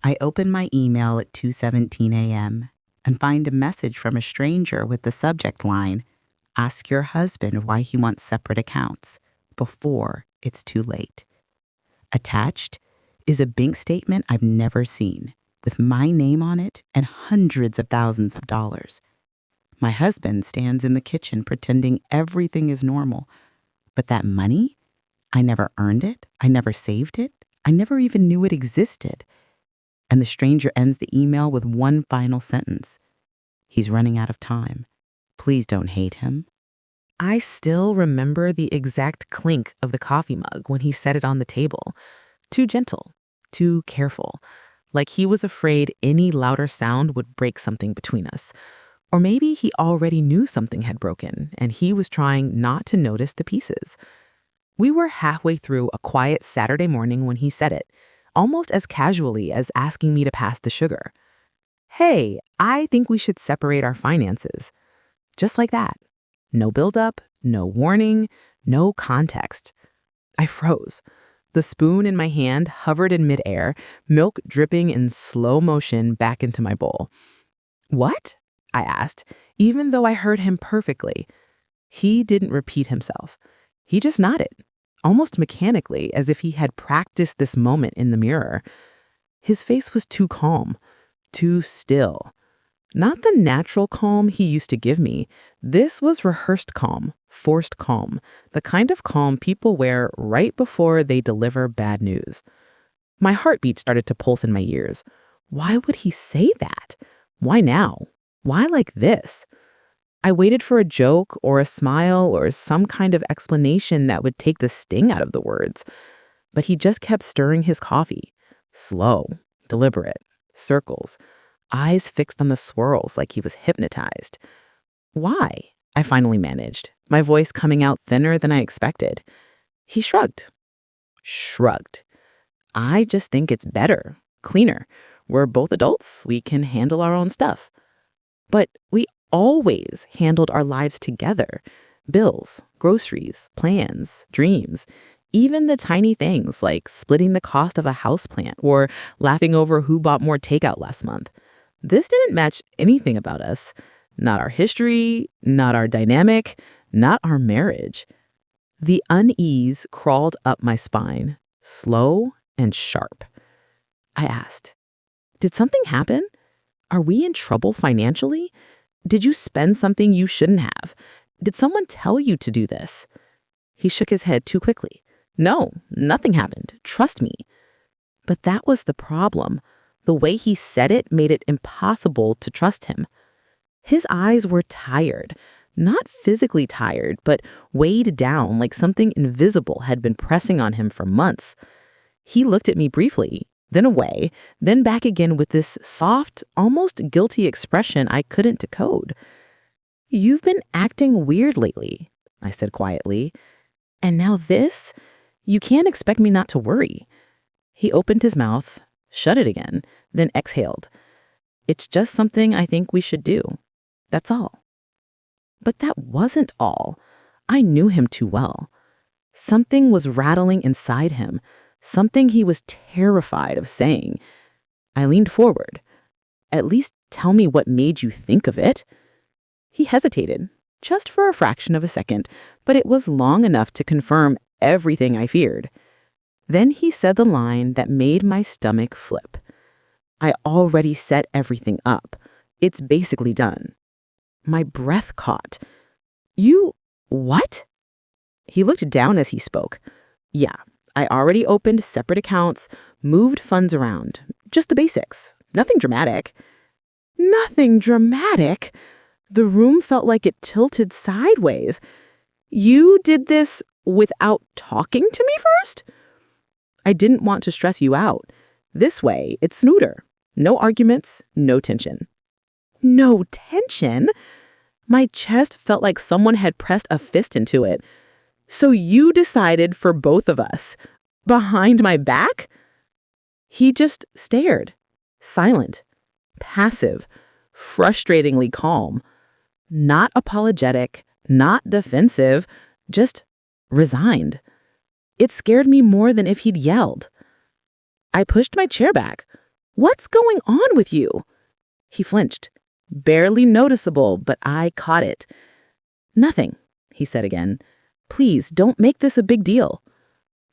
I open my email at 2:17 a.m. and find a message from a stranger with the subject line, "Ask your husband why he wants separate accounts before it's too late." Attached is a bank statement I've never seen, with my name on it and hundreds of thousands of dollars. My husband stands in the kitchen pretending everything is normal. But that money? I never earned it. I never saved it. I never even knew it existed. And the stranger ends the email with one final sentence. "He's running out of time. Please don't hate him." I still remember the exact clink of the coffee mug when he set it on the table. Too gentle, too careful, like he was afraid any louder sound would break something between us. Or maybe he already knew something had broken and he was trying not to notice the pieces. We were halfway through a quiet Saturday morning when he said it, almost as casually as asking me to pass the sugar. "Hey, I think we should separate our finances." Just like that. No buildup, no warning, no context. I froze. The spoon in my hand hovered in midair, milk dripping in slow motion back into my bowl. "What?" I asked, even though I heard him perfectly. He didn't repeat himself. He just nodded, almost mechanically, as if he had practiced this moment in the mirror. His face was too calm, too still. Not the natural calm he used to give me. This was rehearsed calm, forced calm, the kind of calm people wear right before they deliver bad news. My heartbeat started to pulse in my ears. Why would he say that? Why now? Why like this? I waited for a joke or a smile or some kind of explanation that would take the sting out of the words. But he just kept stirring his coffee. Slow, deliberate, circles, eyes fixed on the swirls like he was hypnotized. "Why?" I finally managed, my voice coming out thinner than I expected. He shrugged. Shrugged. "I just think it's better, cleaner. We're both adults. We can handle our own stuff." But we always handled our lives together. Bills, groceries, plans, dreams, even the tiny things like splitting the cost of a houseplant or laughing over who bought more takeout last month. This didn't match anything about us. Not our history, not our dynamic, not our marriage. The unease crawled up my spine, slow and sharp. I asked, "Did something happen? Are we in trouble financially? Did you spend something you shouldn't have? Did someone tell you to do this?" He shook his head too quickly. "No, nothing happened. Trust me." But that was the problem. The way he said it made it impossible to trust him. His eyes were tired, not physically tired, but weighed down like something invisible had been pressing on him for months. He looked at me briefly, then away, then back again with this soft, almost guilty expression I couldn't decode. "You've been acting weird lately," I said quietly. "And now this? You can't expect me not to worry." He opened his mouth, shut it again, then exhaled. "It's just something I think we should do. That's all." But that wasn't all. I knew him too well. Something was rattling inside him, something he was terrified of saying. I leaned forward. "At least tell me what made you think of it." He hesitated, just for a fraction of a second, but it was long enough to confirm everything I feared. Then he said the line that made my stomach flip. "I already set everything up. It's basically done." My breath caught. "You... what?" He looked down as he spoke. "Yeah, I already opened separate accounts, moved funds around. Just the basics. Nothing dramatic." Nothing dramatic? The room felt like it tilted sideways. "You did this without talking to me first?" "I didn't want to stress you out. This way, it's smoother. No arguments, no tension." No tension? My chest felt like someone had pressed a fist into it. "So you decided for both of us? Behind my back?" He just stared, silent, passive, frustratingly calm. Not apologetic, not defensive, just resigned. It scared me more than if he'd yelled. I pushed my chair back. "What's going on with you?" He flinched. Barely noticeable, but I caught it. "Nothing," he said again. "Please don't make this a big deal."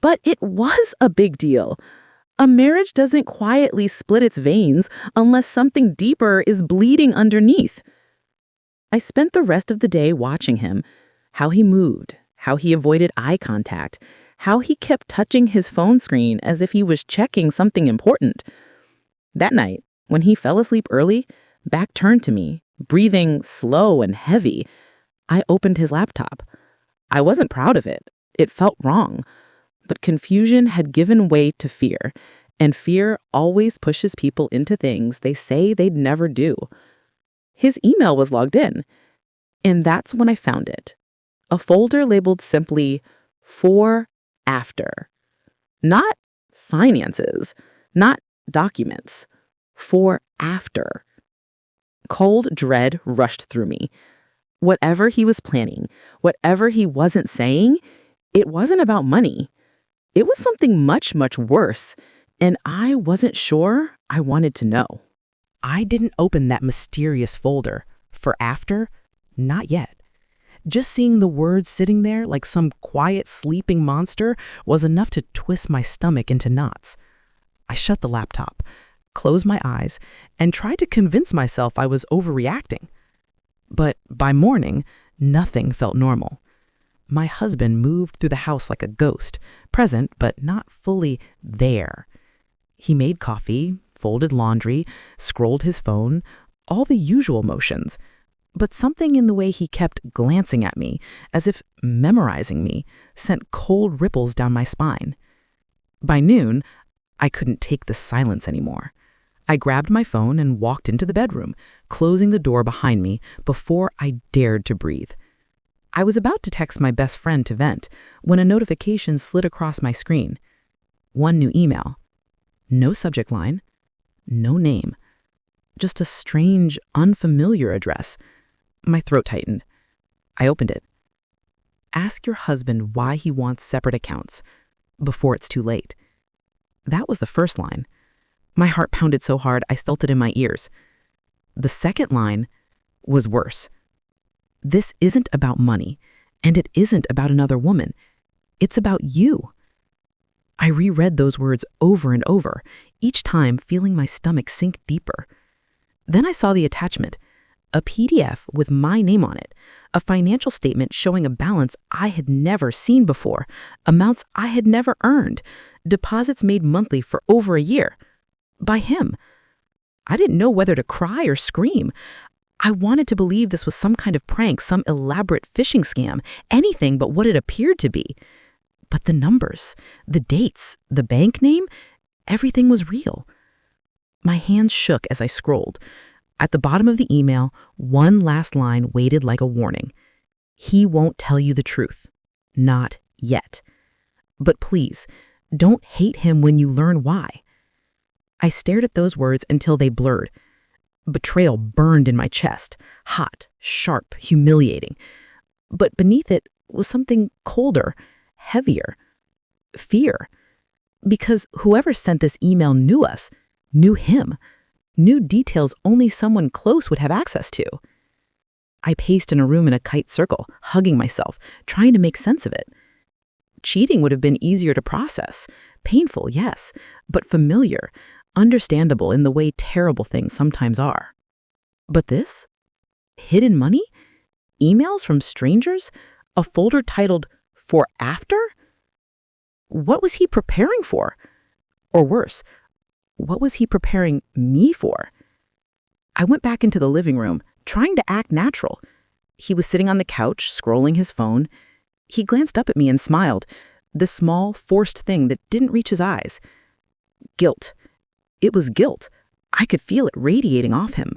But it was a big deal. A marriage doesn't quietly split its veins unless something deeper is bleeding underneath. I spent the rest of the day watching him, how he moved, how he avoided eye contact, how he kept touching his phone screen as if he was checking something important. That night, when he fell asleep early, back turned to me, breathing slow and heavy, I opened his laptop. I wasn't proud of it. It felt wrong. But confusion had given way to fear, and fear always pushes people into things they say they'd never do. His email was logged in, and that's when I found it. A folder labeled simply "For After." Not finances, not documents. For after. Cold dread rushed through me. Whatever he was planning, whatever he wasn't saying, it wasn't about money. It was something much, much worse, and I wasn't sure I wanted to know. I didn't open that mysterious folder. For after? Not yet. Just seeing the words sitting there like some quiet, sleeping monster was enough to twist my stomach into knots. I shut the laptop, closed my eyes, and tried to convince myself I was overreacting. But by morning, nothing felt normal. My husband moved through the house like a ghost, present but not fully there. He made coffee, folded laundry, scrolled his phone, all the usual motions. But something in the way he kept glancing at me, as if memorizing me, sent cold ripples down my spine. By noon, I couldn't take the silence anymore. I grabbed my phone and walked into the bedroom, closing the door behind me before I dared to breathe. I was about to text my best friend to vent when a notification slid across my screen. One new email. No subject line. No name. Just a strange, unfamiliar address. My throat tightened. I opened it. Ask your husband why he wants separate accounts before it's too late. That was the first line. My heart pounded so hard I felt it in my ears. The second line was worse. This isn't about money, and it isn't about another woman. It's about you. I reread those words over and over, each time feeling my stomach sink deeper. Then I saw the attachment, a PDF with my name on it, a financial statement showing a balance I had never seen before, amounts I had never earned, deposits made monthly for over a year. By him. I didn't know whether to cry or scream. I wanted to believe this was some kind of prank, some elaborate phishing scam, anything but what it appeared to be. But the numbers, the dates, the bank name, everything was real. My hands shook as I scrolled. At the bottom of the email, one last line waited like a warning. He won't tell you the truth. Not yet. But please, don't hate him when you learn why. I stared at those words until they blurred. Betrayal burned in my chest, hot, sharp, humiliating. But beneath it was something colder, heavier. Fear. Because whoever sent this email knew us, knew him, knew details only someone close would have access to. I paced in a room in a kite circle, hugging myself, trying to make sense of it. Cheating would have been easier to process. Painful, yes, but familiar, understandable in the way terrible things sometimes are. But this? Hidden money? Emails from strangers? A folder titled "For After"? What was he preparing for? Or worse, what was he preparing me for? I went back into the living room, trying to act natural. He was sitting on the couch, scrolling his phone. He glanced up at me and smiled, the small, forced thing that didn't reach his eyes. Guilt. It was guilt. I could feel it radiating off him.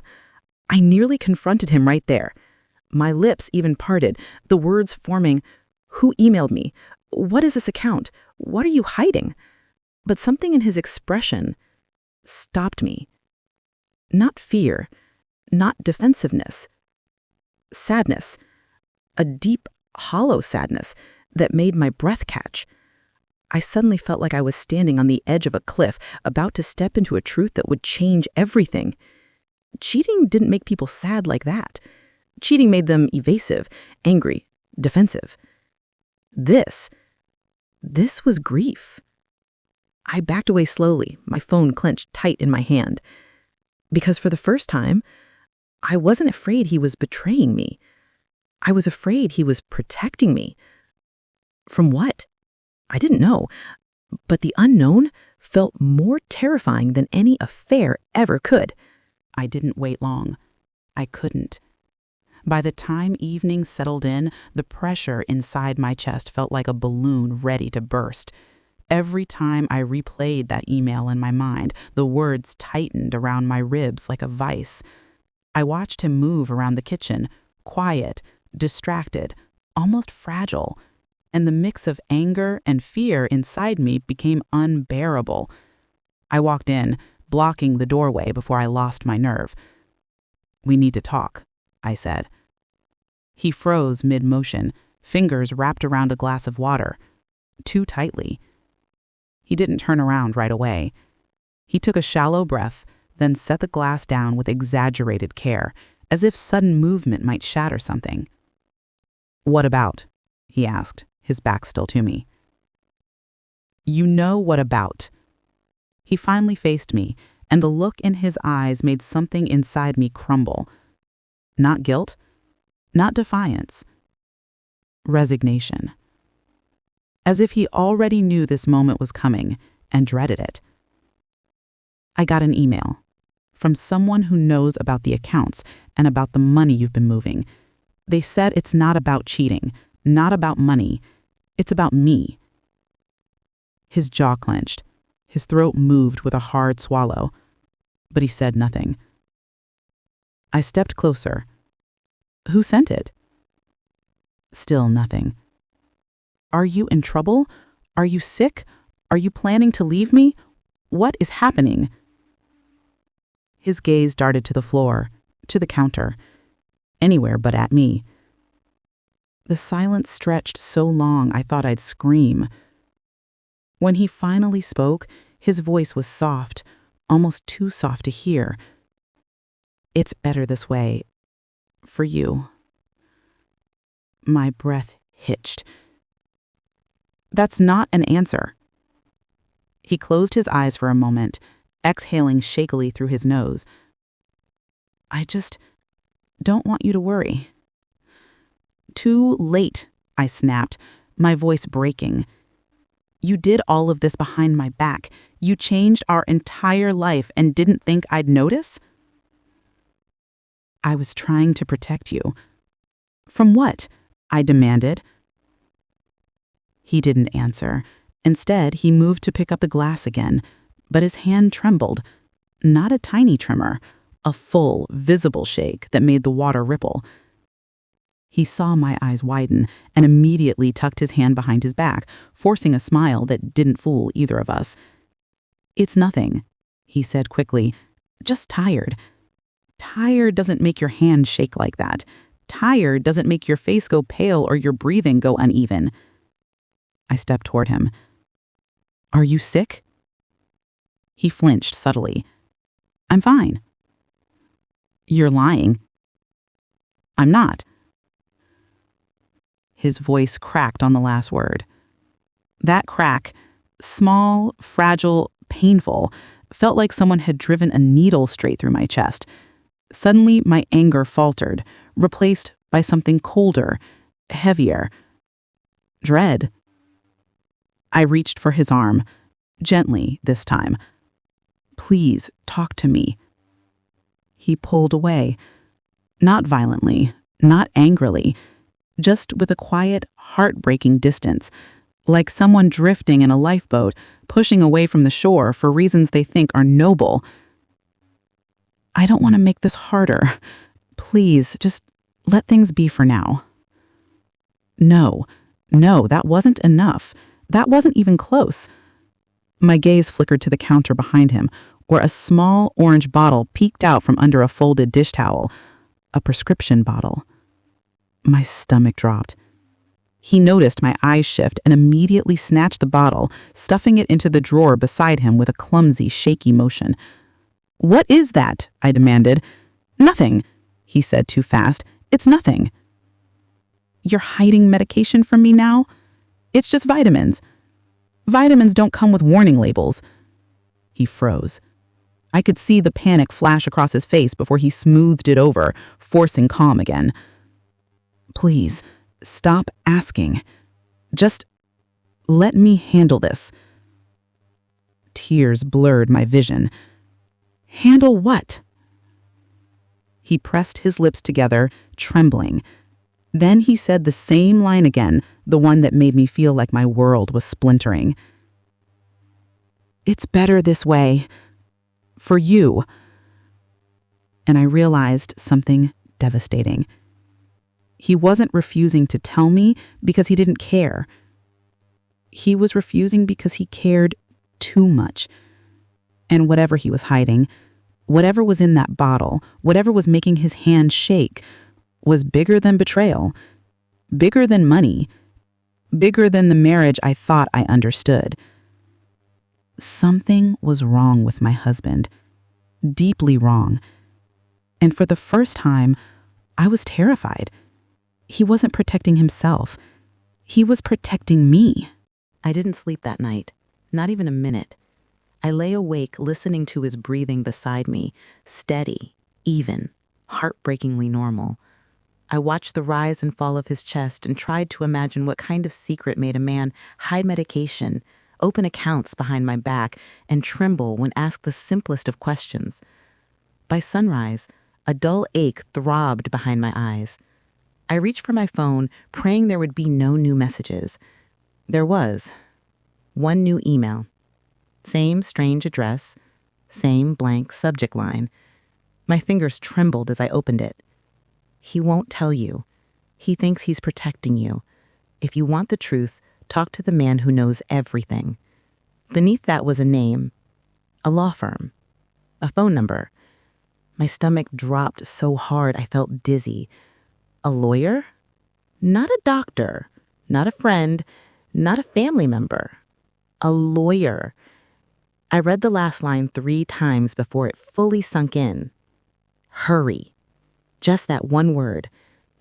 I nearly confronted him right there. My lips even parted, the words forming, "Who emailed me? What is this account? What are you hiding?" But something in his expression stopped me. Not fear, not defensiveness. Sadness. A deep, hollow sadness that made my breath catch. I suddenly felt like I was standing on the edge of a cliff, about to step into a truth that would change everything. Cheating didn't make people sad like that. Cheating made them evasive, angry, defensive. This was grief. I backed away slowly, my phone clenched tight in my hand. Because for the first time, I wasn't afraid he was betraying me. I was afraid he was protecting me. From what? I didn't know, but the unknown felt more terrifying than any affair ever could. I didn't wait long. I couldn't. By the time evening settled in, the pressure inside my chest felt like a balloon ready to burst. Every time I replayed that email in my mind, the words tightened around my ribs like a vice. I watched him move around the kitchen, quiet, distracted, almost fragile, and the mix of anger and fear inside me became unbearable. I walked in, blocking the doorway before I lost my nerve. "We need to talk," I said. He froze mid-motion, fingers wrapped around a glass of water, too tightly. He didn't turn around right away. He took a shallow breath, then set the glass down with exaggerated care, as if sudden movement might shatter something. "What about?" he asked, his back still to me. "You know what about." He finally faced me, and the look in his eyes made something inside me crumble. Not guilt, not defiance. Resignation. As if he already knew this moment was coming and dreaded it. "I got an email from someone who knows about the accounts and about the money you've been moving. They said it's not about cheating, not about money. It's about me." His jaw clenched. His throat moved with a hard swallow, but he said nothing. I stepped closer. "Who sent it?" Still nothing. "Are you in trouble? Are you sick? Are you planning to leave me? What is happening?" His gaze darted to the floor, to the counter, anywhere but at me. The silence stretched so long I thought I'd scream. When he finally spoke, his voice was soft, almost too soft to hear. "It's better this way. For you." My breath hitched. "That's not an answer." He closed his eyes for a moment, exhaling shakily through his nose. "I just don't want you to worry." "Too late," I snapped, my voice breaking. "You did all of this behind my back. You changed our entire life and didn't think I'd notice?" "I was trying to protect you." "From what?" I demanded. He didn't answer. Instead, he moved to pick up the glass again, but his hand trembled. Not a tiny tremor, a full, visible shake that made the water ripple. He saw my eyes widen and immediately tucked his hand behind his back, forcing a smile that didn't fool either of us. "It's nothing," he said quickly. "Just tired." Tired doesn't make your hand shake like that. Tired doesn't make your face go pale or your breathing go uneven. I stepped toward him. "Are you sick?" He flinched subtly. "I'm fine." "You're lying." "I'm not." His voice cracked on the last word. That crack, small, fragile, painful, felt like someone had driven a needle straight through my chest. Suddenly, my anger faltered, replaced by something colder, heavier. Dread. I reached for his arm, gently this time. "Please, talk to me." He pulled away. Not violently, not angrily, just with a quiet, heartbreaking distance, like someone drifting in a lifeboat, pushing away from the shore for reasons they think are noble. "I don't want to make this harder. Please, just let things be for now." No, that wasn't enough. That wasn't even close. My gaze flickered to the counter behind him, where a small orange bottle peeked out from under a folded dish towel. A prescription bottle. My stomach dropped. He noticed my eyes shift and immediately snatched the bottle, stuffing it into the drawer beside him with a clumsy, shaky motion. "What is that?" I demanded. "Nothing," he said too fast. "It's nothing." "You're hiding medication from me now?" "It's just vitamins." "Vitamins don't come with warning labels." He froze. I could see the panic flash across his face before he smoothed it over, forcing calm again. "Please, stop asking. Just let me handle this." Tears blurred my vision. "Handle what?" He pressed his lips together, trembling. Then he said the same line again, the one that made me feel like my world was splintering. "It's better this way. For you." And I realized something devastating. He wasn't refusing to tell me because he didn't care. He was refusing because he cared too much. And whatever he was hiding, whatever was in that bottle, whatever was making his hand shake, was bigger than betrayal, bigger than money, bigger than the marriage I thought I understood. Something was wrong with my husband, deeply wrong. And for the first time, I was terrified. He wasn't protecting himself. He was protecting me. I didn't sleep that night, not even a minute. I lay awake listening to his breathing beside me, steady, even, heartbreakingly normal. I watched the rise and fall of his chest and tried to imagine what kind of secret made a man hide medication, open accounts behind my back, and tremble when asked the simplest of questions. By sunrise, a dull ache throbbed behind my eyes. I reached for my phone, praying there would be no new messages. There was. One new email. Same strange address, same blank subject line. My fingers trembled as I opened it. "He won't tell you. He thinks he's protecting you. If you want the truth, talk to the man who knows everything." Beneath that was a name, a law firm, a phone number. My stomach dropped so hard I felt dizzy. A lawyer? Not a doctor, not a friend, not a family member. A lawyer. I read the last line 3 times before it fully sunk in. Hurry. Just that one word.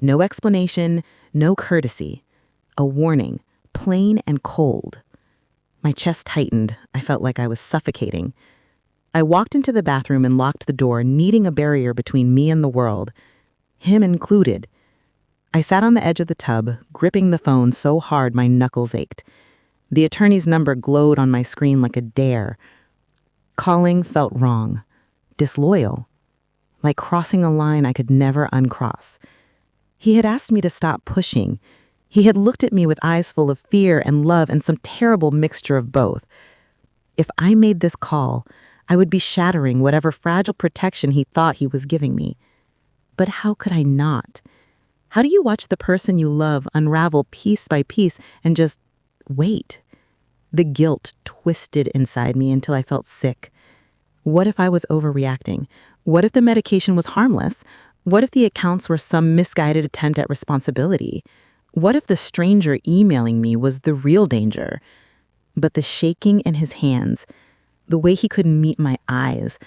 No explanation, no courtesy. A warning, plain and cold. My chest tightened. I felt like I was suffocating. I walked into the bathroom and locked the door, needing a barrier between me and the world, him included. I sat on the edge of the tub, gripping the phone so hard my knuckles ached. The attorney's number glowed on my screen like a dare. Calling felt wrong, disloyal, like crossing a line I could never uncross. He had asked me to stop pushing. He had looked at me with eyes full of fear and love and some terrible mixture of both. If I made this call, I would be shattering whatever fragile protection he thought he was giving me. But how could I not? How do you watch the person you love unravel piece by piece and just wait? The guilt twisted inside me until I felt sick. What if I was overreacting? What if the medication was harmless? What if the accounts were some misguided attempt at responsibility? What if the stranger emailing me was the real danger? But the shaking in his hands, the way he couldn't meet my eyes,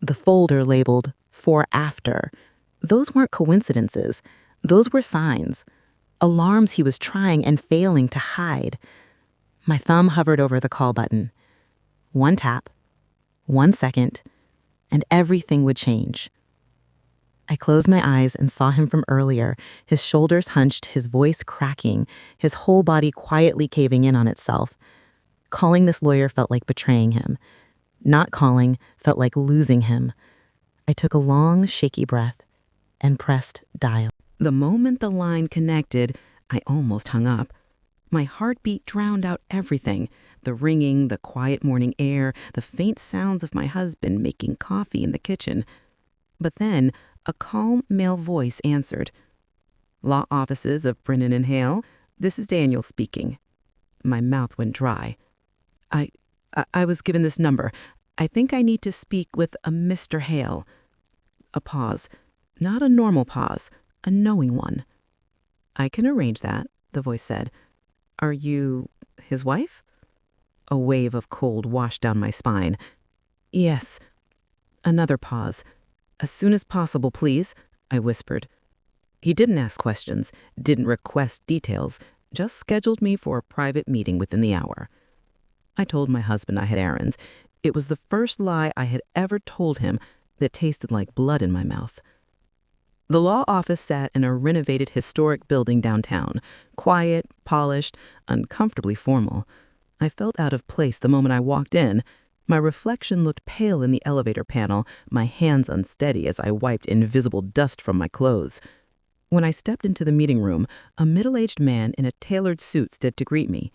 the folder labeled "for after," those weren't coincidences. Those were signs, alarms he was trying and failing to hide. My thumb hovered over the call button. 1 tap, 1 second, and everything would change. I closed my eyes and saw him from earlier, his shoulders hunched, his voice cracking, his whole body quietly caving in on itself. Calling this lawyer felt like betraying him. Not calling felt like losing him. I took a long, shaky breath and pressed dial. The moment the line connected, I almost hung up. My heartbeat drowned out everything. The ringing, the quiet morning air, the faint sounds of my husband making coffee in the kitchen. But then, a calm male voice answered. "Law offices of Brennan and Hale. This is Daniel speaking." My mouth went dry. I was given this number. I think I need to speak with a Mr. Hale. A pause. Not a normal pause, a knowing one. "I can arrange that," the voice said. Are you his wife? A wave of cold washed down my spine. Yes. Another pause. As soon as possible, please, I whispered. He didn't ask questions, didn't request details, just scheduled me for a private meeting within the hour. I told my husband I had errands. It was the first lie I had ever told him that tasted like blood in my mouth. The law office sat in a renovated historic building downtown, quiet, polished, uncomfortably formal. I felt out of place the moment I walked in. My reflection looked pale in the elevator panel, my hands unsteady as I wiped invisible dust from my clothes. When I stepped into the meeting room, a middle-aged man in a tailored suit stood to greet me.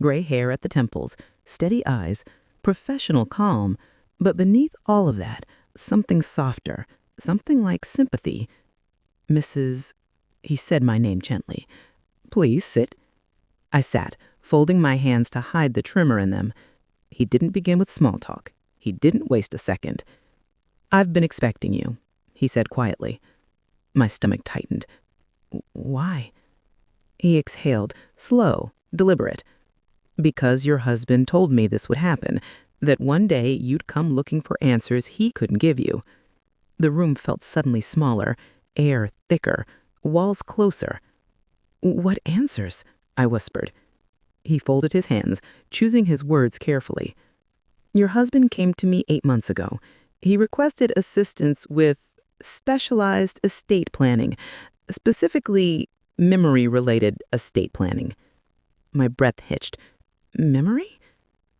Gray hair at the temples, steady eyes, professional calm, but beneath all of that, something softer, something like sympathy. Mrs. He said my name gently. Please sit. I sat, folding my hands to hide the tremor in them. He didn't begin with small talk. He didn't waste a second. I've been expecting you, he said quietly. My stomach tightened. Why? He exhaled, slow, deliberate. Because your husband told me this would happen, that one day you'd come looking for answers he couldn't give you. The room felt suddenly smaller, air thicker, walls closer. What answers? I whispered. He folded his hands, choosing his words carefully. Your husband came to me 8 months ago. He requested assistance with specialized estate planning, specifically memory-related estate planning. My breath hitched. Memory?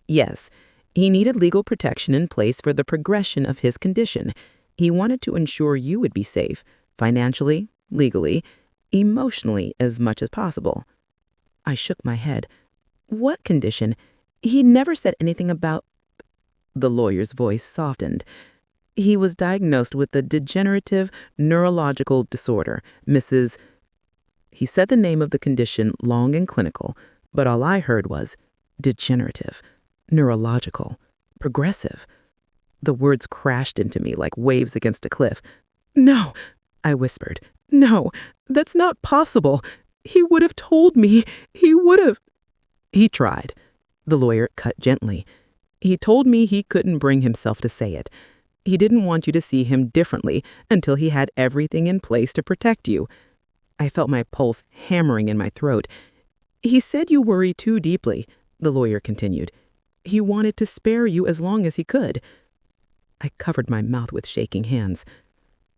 Yes. He needed legal protection in place for the progression of his condition. He wanted to ensure you would be safe, financially, legally, emotionally as much as possible. I shook my head. What condition? He never said anything about... The lawyer's voice softened. He was diagnosed with a degenerative neurological disorder, Mrs. He said the name of the condition long and clinical, but all I heard was degenerative, neurological, progressive. The words crashed into me like waves against a cliff. No, I whispered. No, that's not possible. He would have told me. He would have. He tried. The lawyer cut gently. He told me he couldn't bring himself to say it. He didn't want you to see him differently until he had everything in place to protect you. I felt my pulse hammering in my throat. He said you worry too deeply, the lawyer continued. He wanted to spare you as long as he could. I covered my mouth with shaking hands.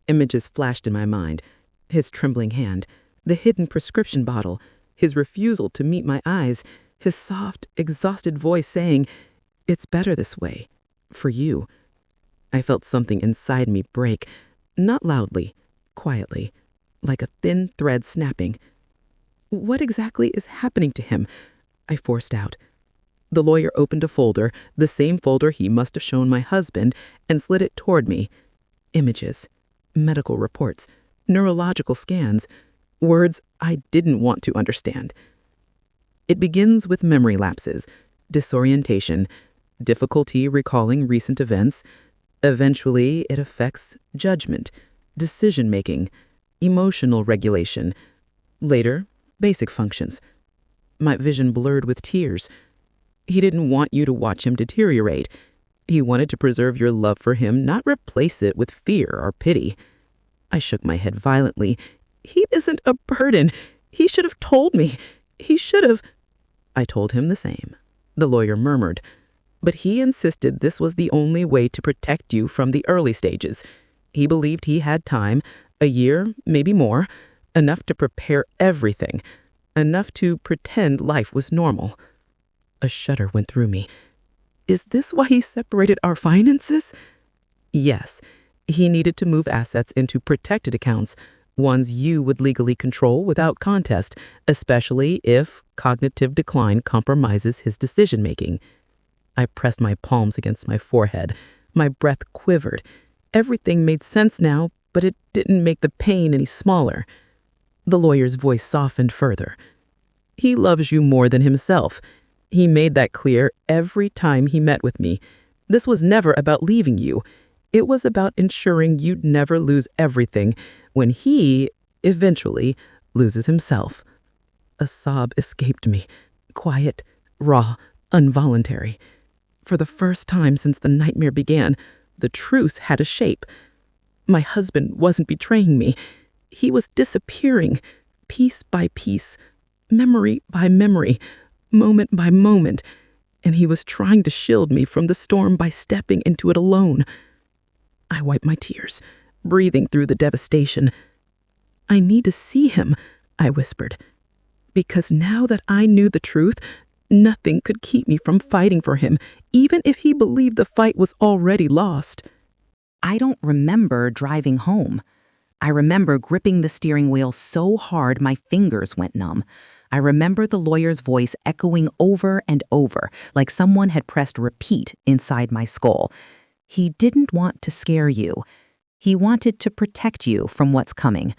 Images flashed in my mind. His trembling hand, the hidden prescription bottle, his refusal to meet my eyes, his soft, exhausted voice saying, "It's better this way, for you." I felt something inside me break, not loudly, quietly, like a thin thread snapping. What exactly is happening to him? I forced out. The lawyer opened a folder, the same folder he must have shown my husband, and slid it toward me. Images, medical reports, neurological scans, words I didn't want to understand. It begins with memory lapses, disorientation, difficulty recalling recent events. Eventually, it affects judgment, decision-making, emotional regulation. Later, basic functions. My vision blurred with tears. He didn't want you to watch him deteriorate. He wanted to preserve your love for him, not replace it with fear or pity. I shook my head violently. He isn't a burden. He should have told me. He should have... I told him the same, the lawyer murmured. But he insisted this was the only way to protect you from the early stages. He believed he had time, a year, maybe more, enough to prepare everything, enough to pretend life was normal. A shudder went through me. Is this why he separated our finances? Yes, he needed to move assets into protected accounts, ones you would legally control without contest, especially if cognitive decline compromises his decision-making. I pressed my palms against my forehead. My breath quivered. Everything made sense now, but it didn't make the pain any smaller. The lawyer's voice softened further. He loves you more than himself. He made that clear every time he met with me. This was never about leaving you. It was about ensuring you'd never lose everything when he, eventually, loses himself. A sob escaped me. Quiet, raw, involuntary. For the first time since the nightmare began, the truce had a shape. My husband wasn't betraying me. He was disappearing, piece by piece, memory by memory, moment by moment, and he was trying to shield me from the storm by stepping into it alone. I wiped my tears, breathing through the devastation. "I need to see him," I whispered, because now that I knew the truth, nothing could keep me from fighting for him, even if he believed the fight was already lost. I don't remember driving home. I remember gripping the steering wheel so hard my fingers went numb. I remember the lawyer's voice echoing over and over, like someone had pressed repeat inside my skull. He didn't want to scare you. He wanted to protect you from what's coming.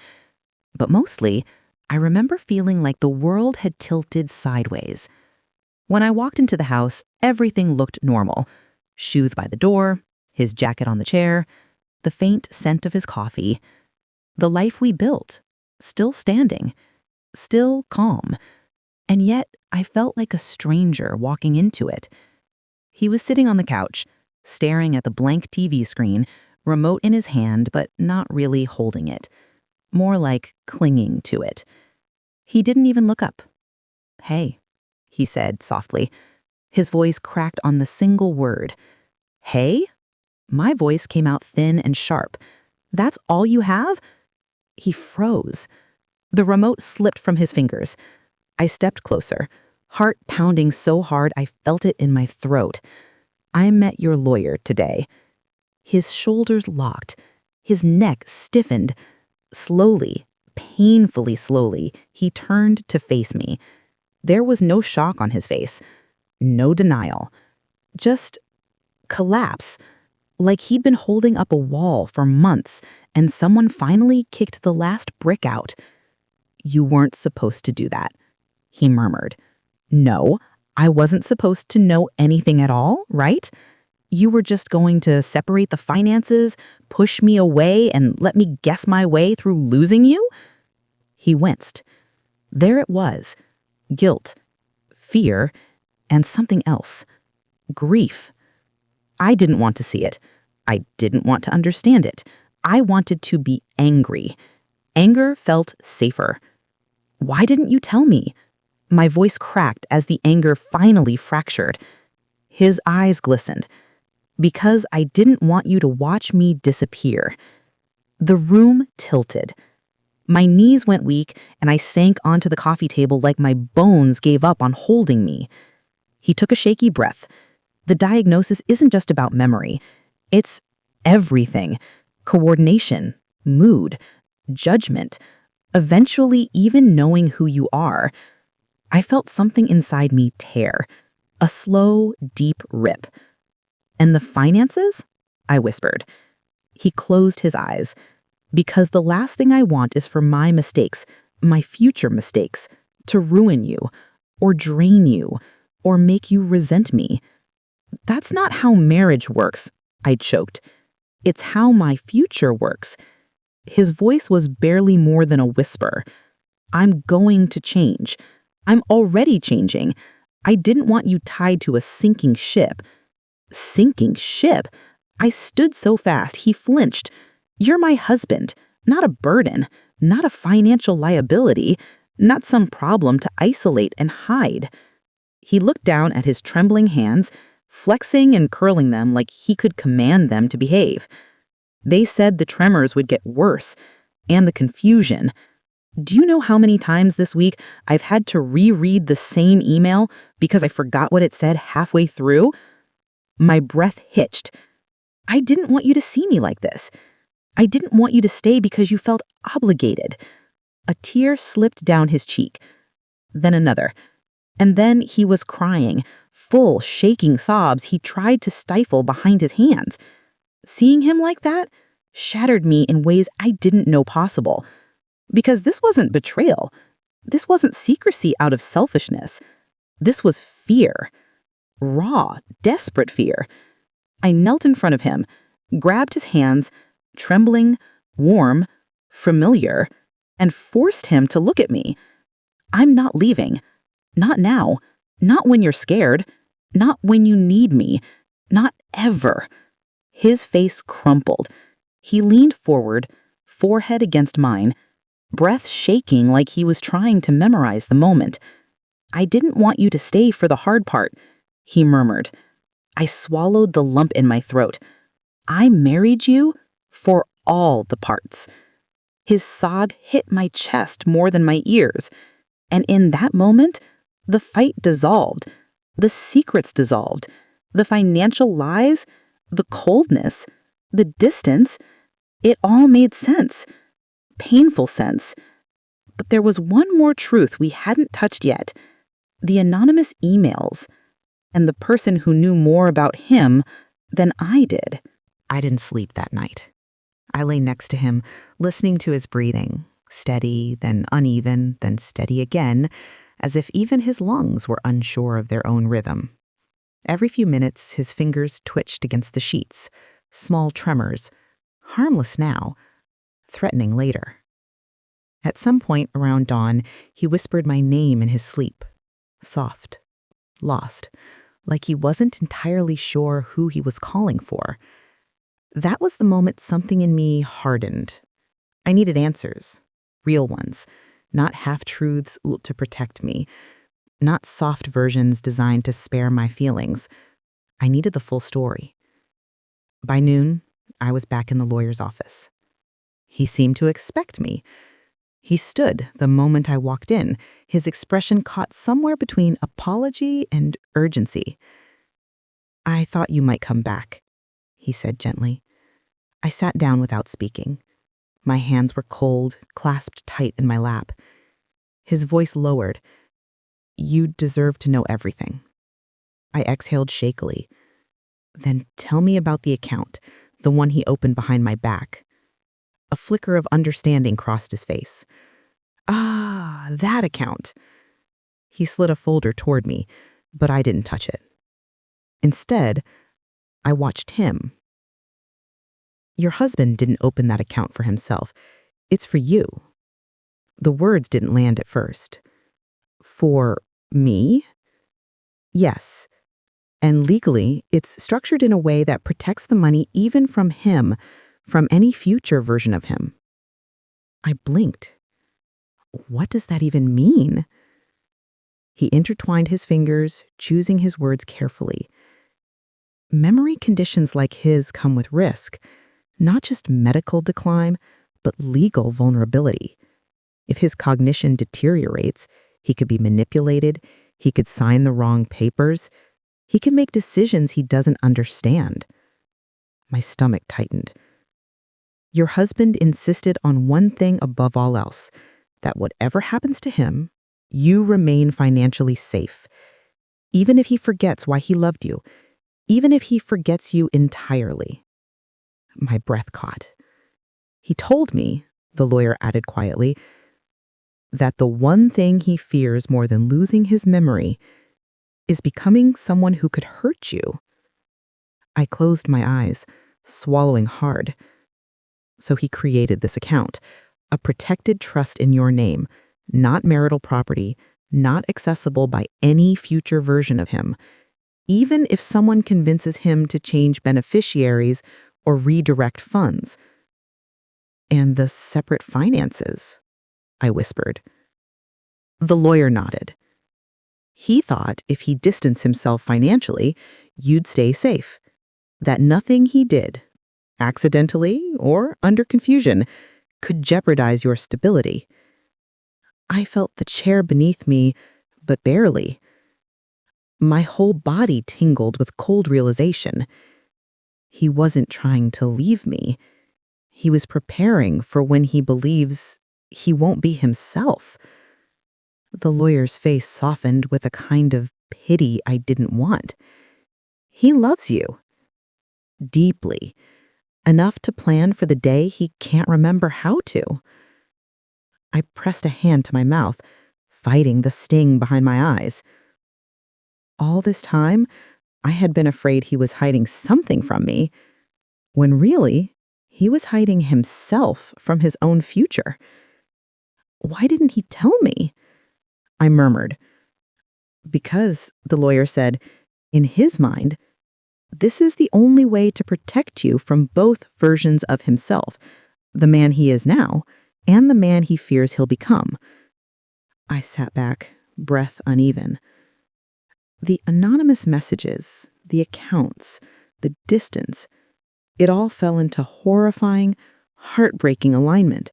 But mostly, I remember feeling like the world had tilted sideways. When I walked into the house, everything looked normal. Shoes by the door, his jacket on the chair, the faint scent of his coffee. The life we built, still standing, still calm. And yet, I felt like a stranger walking into it. He was sitting on the couch, staring at the blank TV screen, remote in his hand, but not really holding it. More like clinging to it. He didn't even look up. "Hey," he said softly. His voice cracked on the single word. "Hey?" My voice came out thin and sharp. "That's all you have?" He froze. The remote slipped from his fingers. I stepped closer, heart pounding so hard I felt it in my throat. "I met your lawyer today." His shoulders locked. His neck stiffened. Slowly, painfully slowly, he turned to face me. There was no shock on his face. No denial. Just collapse. Like he'd been holding up a wall for months, and someone finally kicked the last brick out. "You weren't supposed to do that," he murmured. "No, I wasn't supposed to know anything at all, right? You were just going to separate the finances, push me away, and let me guess my way through losing you?" He winced. There it was. Guilt, fear, and something else. Grief. I didn't want to see it. I didn't want to understand it. I wanted to be angry. Anger felt safer. "Why didn't you tell me?" My voice cracked as the anger finally fractured. His eyes glistened. "Because I didn't want you to watch me disappear." The room tilted. My knees went weak, and I sank onto the coffee table like my bones gave up on holding me. He took a shaky breath. The diagnosis isn't just about memory. It's everything. Coordination, mood, judgment, eventually even knowing who you are. I felt something inside me tear. A slow, deep rip. "And the finances?" I whispered. He closed his eyes. "Because the last thing I want is for my mistakes, my future mistakes, to ruin you, or drain you, or make you resent me. That's not how marriage works," I choked. "It's how my future works." His voice was barely more than a whisper. "I'm going to change. I'm already changing. I didn't want you tied to a sinking ship." Sinking ship? I stood so fast, he flinched. "You're my husband, not a burden, not a financial liability, not some problem to isolate and hide." He looked down at his trembling hands, flexing and curling them like he could command them to behave. They said the tremors would get worse, and the confusion. Do you know how many times this week I've had to reread the same email because I forgot what it said halfway through? My breath hitched. "I didn't want you to see me like this. I didn't want you to stay because you felt obligated." A tear slipped down his cheek. Then another. And then he was crying, full, shaking sobs he tried to stifle behind his hands. Seeing him like that shattered me in ways I didn't know possible. Because this wasn't betrayal. This wasn't secrecy out of selfishness. This was fear. Raw, desperate fear. I knelt in front of him, grabbed his hands, trembling, warm, familiar, and forced him to look at me. "I'm not leaving. Not now. Not when you're scared. Not when you need me. Not ever. His face crumpled. He leaned forward, forehead against mine, breath shaking like he was trying to memorize the moment. "I didn't want you to stay for the hard part," he murmured. I swallowed the lump in my throat. "I married you for all the parts." His sog hit my chest more than my ears, and in that moment, the fight dissolved, the secrets dissolved, the financial lies, the coldness, the distance. It all made sense. Painful sense. But there was one more truth we hadn't touched yet. The anonymous emails, and the person who knew more about him than I did. I didn't sleep that night. I lay next to him, listening to his breathing, steady, then uneven, then steady again, as if even his lungs were unsure of their own rhythm. Every few minutes, his fingers twitched against the sheets, small tremors, harmless now, threatening later. At some point around dawn, he whispered my name in his sleep, soft, lost, like he wasn't entirely sure who he was calling for. That was the moment something in me hardened. I needed answers, real ones, not half-truths to protect me, not soft versions designed to spare my feelings. I needed the full story. By noon, I was back in the lawyer's office. He seemed to expect me. He stood the moment I walked in, his expression caught somewhere between apology and urgency. "I thought you might come back," he said gently. I sat down without speaking. My hands were cold, clasped tight in my lap. His voice lowered. "You deserve to know everything." I exhaled shakily. "Then tell me about the account, the one he opened behind my back." A flicker of understanding crossed his face. "Ah, that account." He slid a folder toward me, but I didn't touch it. Instead, I watched him. "Your husband didn't open that account for himself. It's for you." The words didn't land at first. "For me?" "Yes. And legally, it's structured in a way that protects the money even from him, from any future version of him." I blinked. What does that even mean? He intertwined his fingers, choosing his words carefully. Memory conditions like his come with risk, not just medical decline, but legal vulnerability. If his cognition deteriorates, he could be manipulated, he could sign the wrong papers, he could make decisions he doesn't understand. My stomach tightened. Your husband insisted on one thing above all else, that whatever happens to him, you remain financially safe. Even if he forgets why he loved you, even if he forgets you entirely. My breath caught. He told me, the lawyer added quietly, that the one thing he fears more than losing his memory is becoming someone who could hurt you. I closed my eyes, swallowing hard. So he created this account, a protected trust in your name, not marital property, not accessible by any future version of him, even if someone convinces him to change beneficiaries or redirect funds. And the separate finances, I whispered. The lawyer nodded. He thought if he distanced himself financially, you'd stay safe. That nothing he did, accidentally or under confusion, could jeopardize your stability. I felt the chair beneath me, but barely. My whole body tingled with cold realization. He wasn't trying to leave me. He was preparing for when he believes he won't be himself. The lawyer's face softened with a kind of pity I didn't want. He loves you. Deeply. Enough to plan for the day he can't remember how to. I pressed a hand to my mouth, fighting the sting behind my eyes. All this time, I had been afraid he was hiding something from me, when really, he was hiding himself from his own future. Why didn't he tell me? I murmured. Because, the lawyer said, in his mind, this is the only way to protect you from both versions of himself, the man he is now and the man he fears he'll become. I sat back, breath uneven. The anonymous messages, the accounts, the distance, it all fell into horrifying, heartbreaking alignment.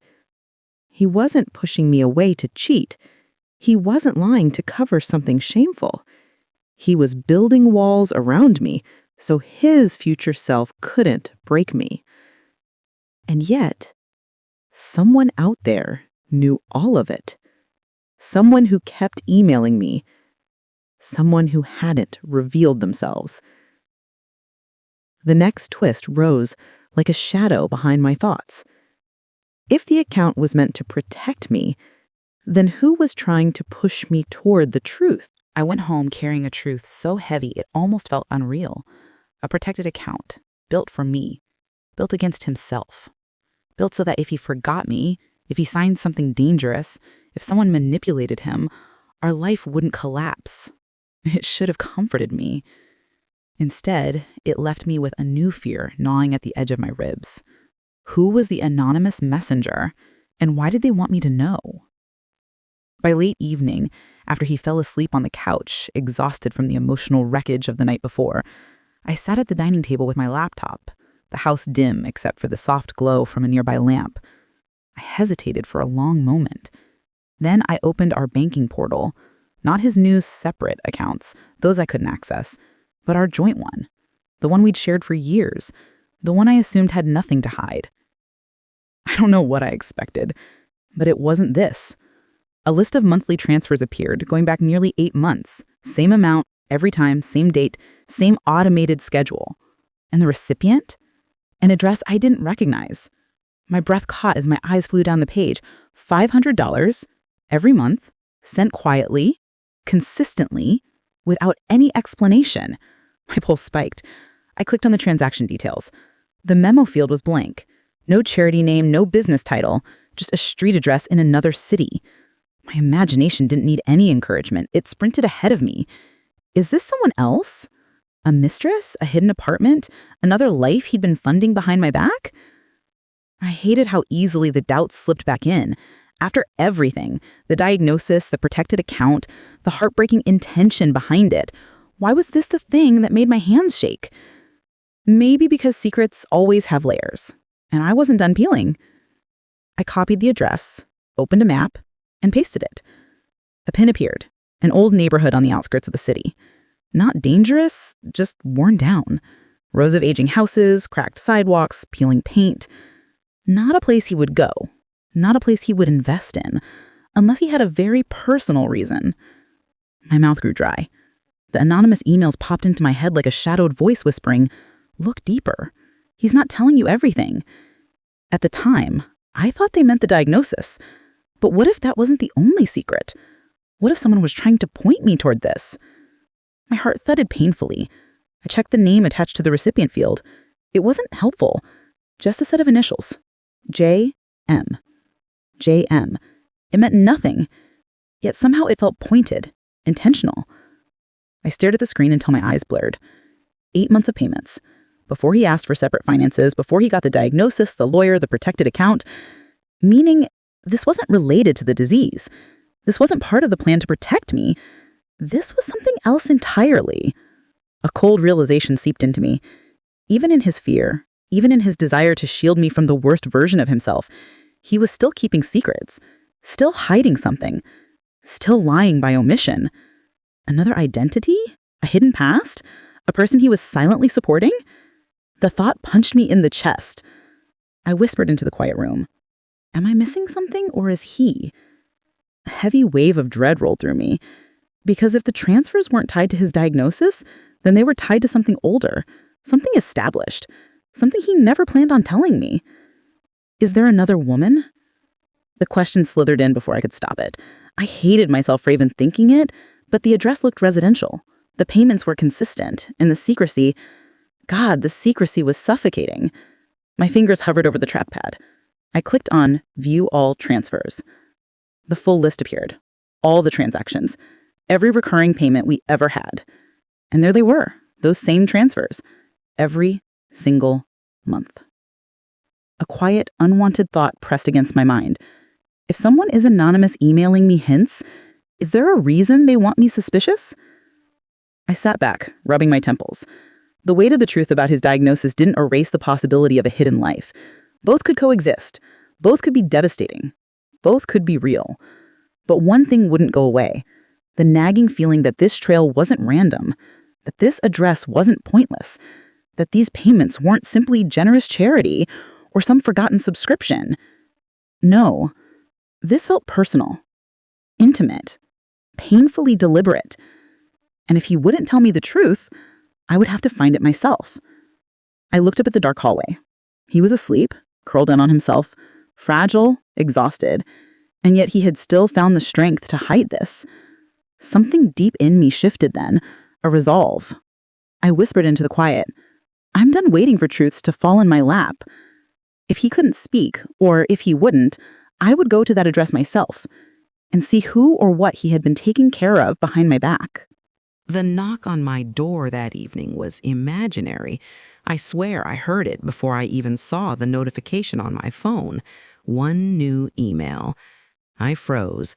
He wasn't pushing me away to cheat. He wasn't lying to cover something shameful. He was building walls around me so his future self couldn't break me. And yet, someone out there knew all of it. Someone who kept emailing me. Someone who hadn't revealed themselves. The next twist rose like a shadow behind my thoughts. If the account was meant to protect me, then who was trying to push me toward the truth? I went home carrying a truth so heavy it almost felt unreal. A protected account, built for me, built against himself. Built so that if he forgot me, if he signed something dangerous, if someone manipulated him, our life wouldn't collapse. It should have comforted me. Instead, it left me with a new fear gnawing at the edge of my ribs. Who was the anonymous messenger, and why did they want me to know? By late evening, after he fell asleep on the couch, exhausted from the emotional wreckage of the night before, I sat at the dining table with my laptop, the house dim except for the soft glow from a nearby lamp. I hesitated for a long moment. Then I opened our banking portal, not his new separate accounts, those I couldn't access, but our joint one, the one we'd shared for years, the one I assumed had nothing to hide. I don't know what I expected, but it wasn't this. A list of monthly transfers appeared, going back nearly 8 months, same amount, every time, same date, same automated schedule. And the recipient? An address I didn't recognize. My breath caught as my eyes flew down the page. $500 every month, sent quietly, consistently, without any explanation. My pulse spiked. I clicked on the transaction details. The memo field was blank. No charity name, no business title, just a street address in another city. My imagination didn't need any encouragement. It sprinted ahead of me. Is this someone else? A mistress? A hidden apartment? Another life he'd been funding behind my back? I hated how easily the doubts slipped back in. After everything, the diagnosis, the protected account, the heartbreaking intention behind it, why was this the thing that made my hands shake? Maybe because secrets always have layers, and I wasn't done peeling. I copied the address, opened a map, and pasted it. A pin appeared, an old neighborhood on the outskirts of the city. Not dangerous, just worn down. Rows of aging houses, cracked sidewalks, peeling paint. Not a place he would go. Not a place he would invest in, unless he had a very personal reason. My mouth grew dry. The anonymous emails popped into my head like a shadowed voice whispering, "Look deeper. He's not telling you everything." At the time, I thought they meant the diagnosis. But what if that wasn't the only secret? What if someone was trying to point me toward this? My heart thudded painfully. I checked the name attached to the recipient field. It wasn't helpful. Just a set of initials. J.M. J.M. It meant nothing. Yet somehow it felt pointed, intentional. I stared at the screen until my eyes blurred. 8 months of payments. Before he asked for separate finances, before he got the diagnosis, the lawyer, the protected account. Meaning, this wasn't related to the disease. This wasn't part of the plan to protect me. This was something else entirely. A cold realization seeped into me. Even in his fear, even in his desire to shield me from the worst version of himself, he was still keeping secrets, still hiding something, still lying by omission. Another identity? A hidden past? A person he was silently supporting? The thought punched me in the chest. I whispered into the quiet room. Am I missing something, or is he? A heavy wave of dread rolled through me. Because if the transfers weren't tied to his diagnosis, then they were tied to something older, something established, something he never planned on telling me. Is there another woman? The question slithered in before I could stop it. I hated myself for even thinking it, but the address looked residential. The payments were consistent, and the secrecy was suffocating. My fingers hovered over the trackpad. I clicked on View All Transfers. The full list appeared. All the transactions. every recurring payment we ever had. And there they were, those same transfers, every single month. A quiet, unwanted thought pressed against my mind. If someone is anonymous emailing me hints, is there a reason they want me suspicious? I sat back, rubbing my temples. The weight of the truth about his diagnosis didn't erase the possibility of a hidden life. Both could coexist. Both could be devastating. Both could be real. But one thing wouldn't go away. The nagging feeling that this trail wasn't random, that this address wasn't pointless, that these payments weren't simply generous charity or some forgotten subscription. No, this felt personal, intimate, painfully deliberate. And if he wouldn't tell me the truth, I would have to find it myself. I looked up at the dark hallway. He was asleep, curled in on himself, fragile, exhausted, and yet he had still found the strength to hide this. Something deep in me shifted then, a resolve. I whispered into the quiet, I'm done waiting for truths to fall in my lap. If he couldn't speak, or if he wouldn't, I would go to that address myself and see who or what he had been taking care of behind my back. The knock on my door that evening was imaginary. I swear I heard it before I even saw the notification on my phone. One new email. I froze.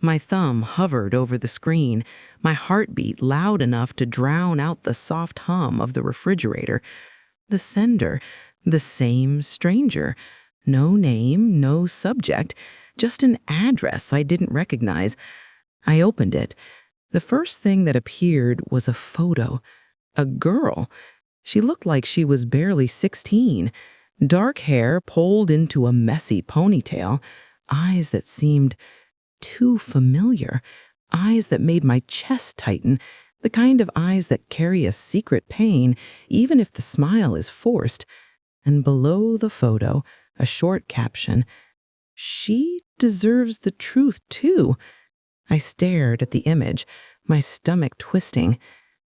My thumb hovered over the screen, my heartbeat loud enough to drown out the soft hum of the refrigerator. The sender, the same stranger. No name, no subject, just an address I didn't recognize. I opened it. The first thing that appeared was a photo. A girl. She looked like she was barely 16. Dark hair pulled into a messy ponytail. Eyes that seemed too familiar. Eyes that made my chest tighten. The kind of eyes that carry a secret pain, even if the smile is forced. And below the photo, a short caption. She deserves the truth, too. I stared at the image, my stomach twisting.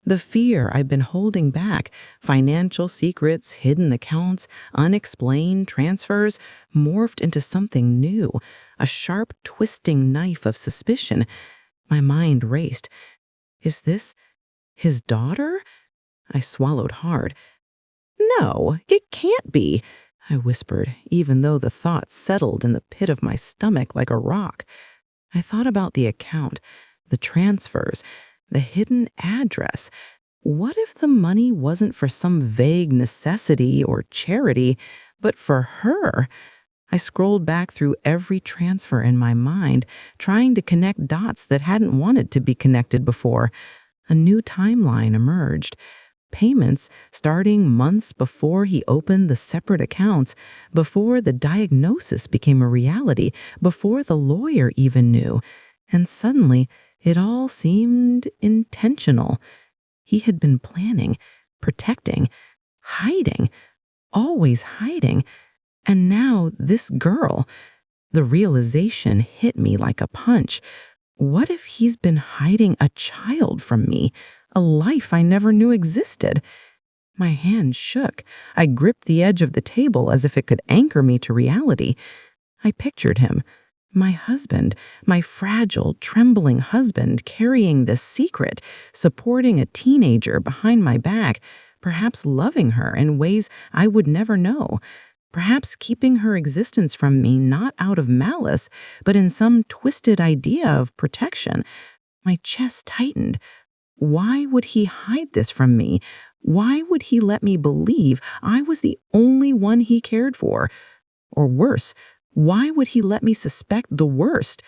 The fear I'd been holding back, financial secrets, hidden accounts, unexplained transfers, morphed into something new, a sharp, twisting knife of suspicion. My mind raced. Is this his daughter? I swallowed hard. No, it can't be, I whispered, even though the thought settled in the pit of my stomach like a rock. I thought about the account, the transfers, the hidden address. What if the money wasn't for some vague necessity or charity, but for her? I scrolled back through every transfer in my mind, trying to connect dots that hadn't wanted to be connected before. A new timeline emerged. Payments starting months before he opened the separate accounts, before the diagnosis became a reality, before the lawyer even knew. And suddenly, it all seemed intentional. He had been planning, protecting, hiding, always hiding. And now this girl, the realization hit me like a punch. What if he's been hiding a child from me, a life I never knew existed? My hand shook. I gripped the edge of the table as if it could anchor me to reality. I pictured him, my husband, my fragile, trembling husband, carrying this secret, supporting a teenager behind my back, perhaps loving her in ways I would never know. Perhaps keeping her existence from me not out of malice, but in some twisted idea of protection. My chest tightened. Why would he hide this from me? Why would he let me believe I was the only one he cared for? Or worse, why would he let me suspect the worst?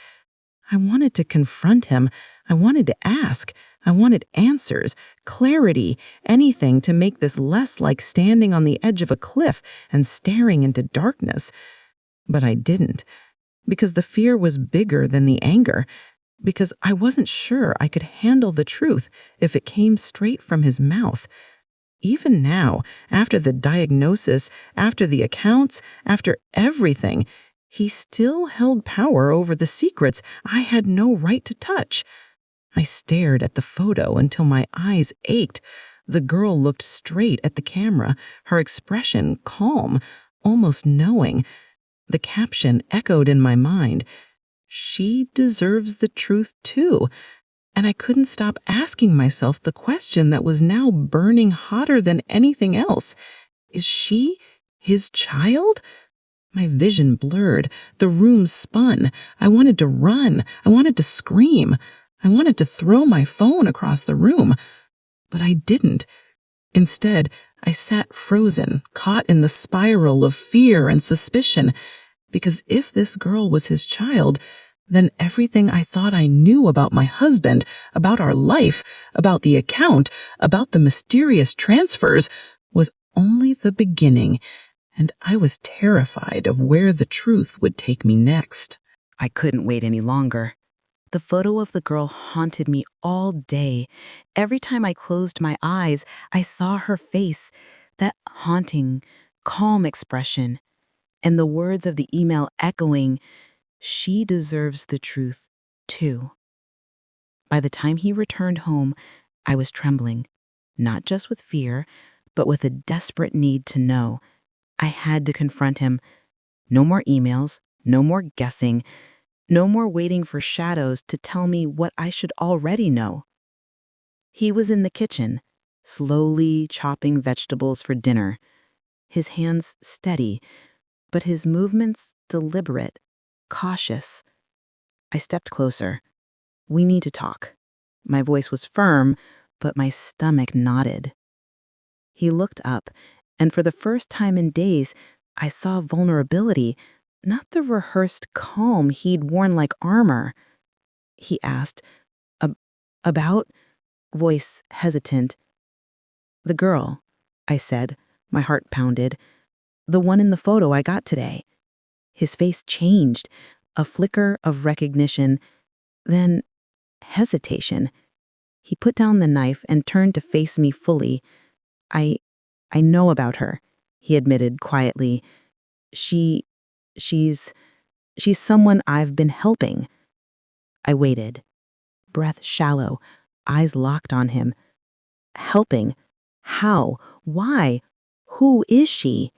I wanted to confront him. I wanted to ask. I wanted answers, clarity, anything to make this less like standing on the edge of a cliff and staring into darkness. But I didn't, because the fear was bigger than the anger, because I wasn't sure I could handle the truth if it came straight from his mouth. Even now, after the diagnosis, after the accounts, after everything, he still held power over the secrets I had no right to touch. I stared at the photo until my eyes ached. The girl looked straight at the camera, her expression calm, almost knowing. The caption echoed in my mind. She deserves the truth too. And I couldn't stop asking myself the question that was now burning hotter than anything else. Is she his child? My vision blurred. The room spun. I wanted to run. I wanted to scream. I wanted to throw my phone across the room. But I didn't. Instead, I sat frozen, caught in the spiral of fear and suspicion. Because if this girl was his child, then everything I thought I knew about my husband, about our life, about the account, about the mysterious transfers, was only the beginning, and I was terrified of where the truth would take me next. I couldn't wait any longer. The photo of the girl haunted me all day. Every time I closed my eyes, I saw her face, that haunting, calm expression, and the words of the email echoing, "She deserves the truth, too." By the time he returned home, I was trembling, not just with fear, but with a desperate need to know. I had to confront him. No more emails, no more guessing, no more waiting for shadows to tell me what I should already know. He was in the kitchen, slowly chopping vegetables for dinner, his hands steady, but his movements deliberate, cautious. I stepped closer. "We need to talk." My voice was firm, but my stomach knotted. He looked up, and for the first time in days, I saw vulnerability, not the rehearsed calm he'd worn like armor. He asked, About? Voice hesitant. "The girl," I said, my heart pounded. "The one in the photo I got today." His face changed, a flicker of recognition, then hesitation. He put down the knife and turned to face me fully. I know about her," he admitted quietly. She, she's someone I've been helping." I waited, breath shallow, eyes locked on him. "Helping? How? Why? Who is she?"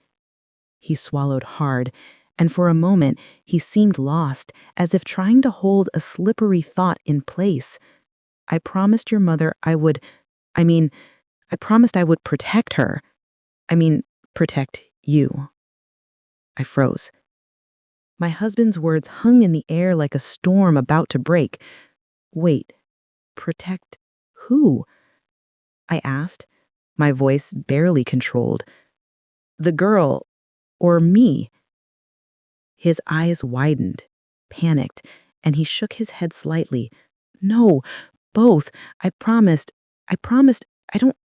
He swallowed hard, and for a moment he seemed lost, as if trying to hold a slippery thought in place. "I promised your mother I promised I would protect her. Protect you." I froze. My husband's words hung in the air like a storm about to break. "Wait, protect who?" I asked, my voice barely controlled. "The girl, or me?" His eyes widened, panicked, and he shook his head slightly. "No, both. I promised. I don't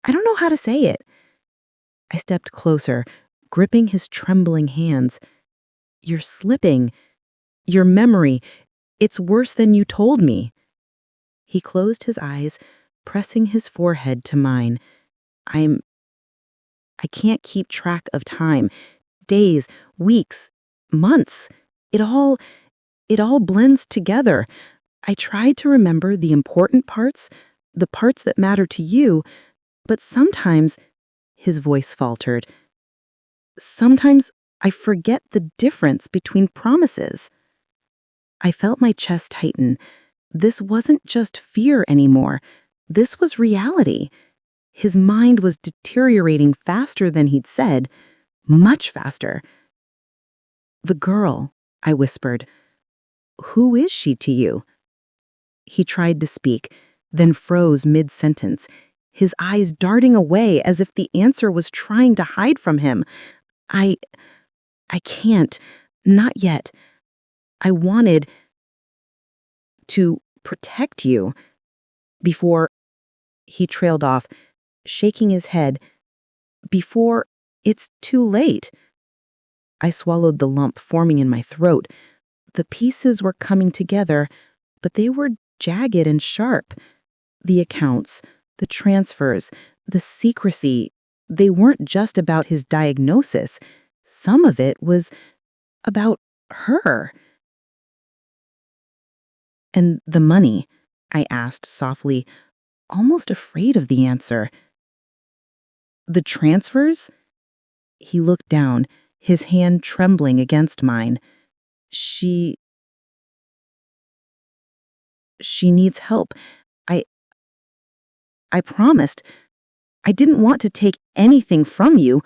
know how to say it." I stepped closer, gripping his trembling hands. "You're slipping. Your memory. It's worse than you told me." He closed his eyes, pressing his forehead to mine. I can't keep track of time. Days, weeks, months. It all blends together. I tried to remember the important parts, the parts that matter to you, but sometimes," his voice faltered, "sometimes I forget the difference between promises." I felt my chest tighten. This wasn't just fear anymore. This was reality. His mind was deteriorating faster than he'd said, much faster. "The girl," I whispered. "Who is she to you?" He tried to speak, then froze mid-sentence, his eyes darting away as if the answer was trying to hide from him. I can't. Not yet. I wanted to protect you before," he trailed off, shaking his head, "before it's too late." I swallowed the lump forming in my throat. The pieces were coming together, but they were jagged and sharp. The accounts, the transfers, the secrecy, they weren't just about his diagnosis. Some of it was about her. "And the money?" I asked softly, almost afraid of the answer. "The transfers?" He looked down, his hand trembling against mine. She She needs help. I I promised. I didn't want to take anything from you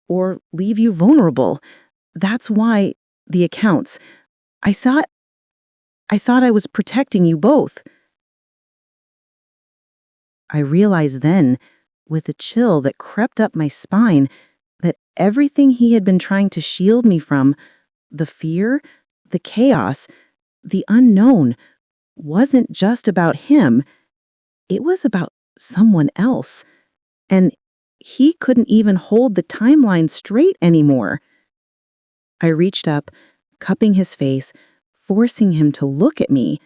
or leave you vulnerable. That's why the accounts. I thought I was protecting you both. I realized then, with a chill that crept up my spine, that everything he had been trying to shield me from, the fear, the chaos, the unknown, wasn't just about him. It was about someone else. And he couldn't even hold the timeline straight anymore. I reached up, cupping his face, forcing him to look at me.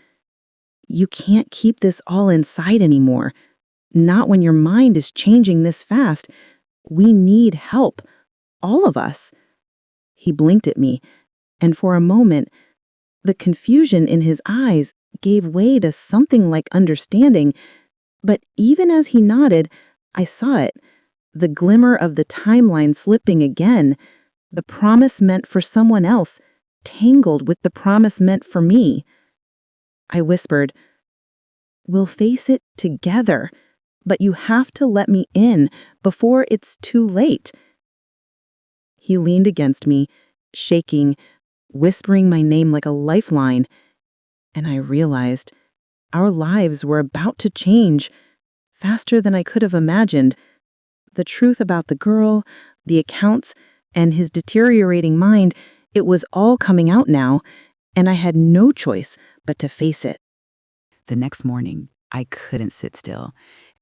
You can't keep this all inside anymore. Not when your mind is changing this fast. We need help. All of us. He blinked at me, and for a moment, the confusion in his eyes gave way to something like understanding. But even as he nodded, I saw it. The glimmer of the timeline slipping again. The promise meant for someone else, tangled with the promise meant for me. I whispered, "We'll face it together, but you have to let me in before it's too late." He leaned against me, shaking, whispering my name like a lifeline, and I realized our lives were about to change faster than I could have imagined. The truth about the girl, the accounts, and his deteriorating mind, it was all coming out now, and I had no choice but to face it. The next morning, I couldn't sit still.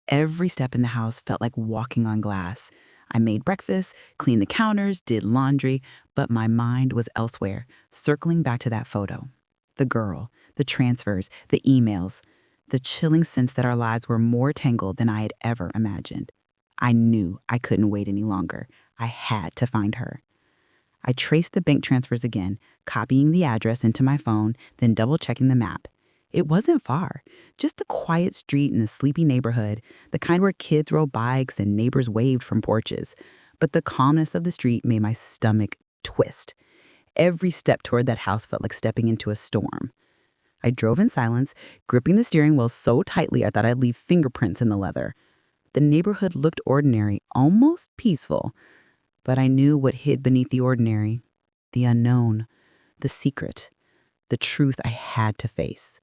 Every step in the house felt like walking on glass. I made breakfast, cleaned the counters, did laundry, but my mind was elsewhere, circling back to that photo. The girl, the transfers, the emails, the chilling sense that our lives were more tangled than I had ever imagined. I knew I couldn't wait any longer. I had to find her. I traced the bank transfers again, copying the address into my phone, then double-checking the map. It wasn't far, just a quiet street in a sleepy neighborhood, the kind where kids rode bikes and neighbors waved from porches. But the calmness of the street made my stomach twist. Every step toward that house felt like stepping into a storm. I drove in silence, gripping the steering wheel so tightly I thought I'd leave fingerprints in the leather. The neighborhood looked ordinary, almost peaceful, but I knew what hid beneath the ordinary, the unknown, the secret, the truth I had to face.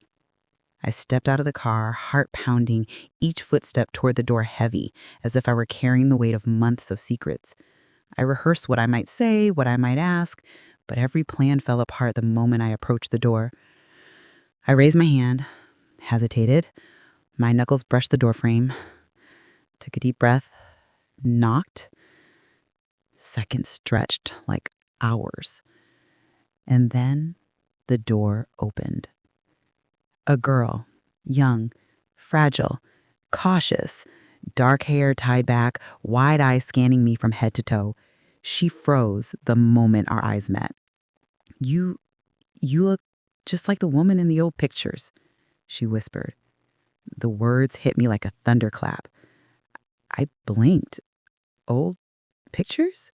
I stepped out of the car, heart pounding, each footstep toward the door heavy, as if I were carrying the weight of months of secrets. I rehearsed what I might say, what I might ask, but every plan fell apart the moment I approached the door. I raised my hand, hesitated. My knuckles brushed the doorframe, took a deep breath, knocked. Seconds stretched like hours. And then the door opened. A girl, young, fragile, cautious, dark hair tied back, wide eyes scanning me from head to toe. She froze the moment our eyes met. You look just like the woman in the old pictures," she whispered. The words hit me like a thunderclap. I blinked. Old pictures?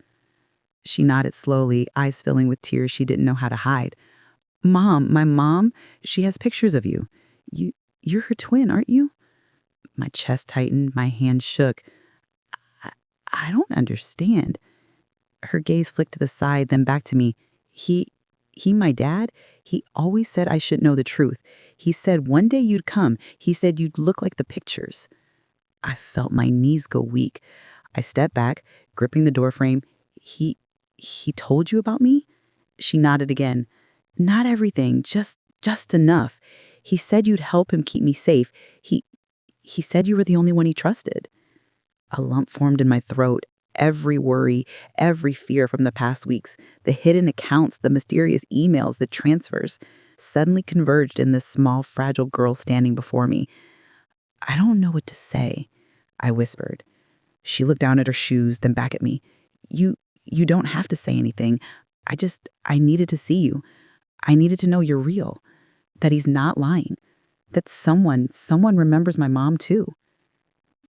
She nodded slowly, eyes filling with tears she didn't know how to hide. "Mom, my mom, she has pictures of you. You're her twin, aren't you?" My chest tightened, my hand shook. I, I don't understand. Her gaze flicked to the side, then back to me. My dad, he always said I should know the truth. He said one day you'd come. He said you'd look like the pictures. I felt my knees go weak. I stepped back, gripping the doorframe. He told you about me?" She nodded again. "Not everything, just enough. He said you'd help him keep me safe. He said you were the only one he trusted." A lump formed in my throat. Every worry, every fear from the past weeks, the hidden accounts, the mysterious emails, the transfers, suddenly converged in this small, fragile girl standing before me. "I don't know what to say," I whispered. She looked down at her shoes, then back at me. You don't have to say anything. I needed to see you. I needed to know you're real, that he's not lying, that someone remembers my mom too."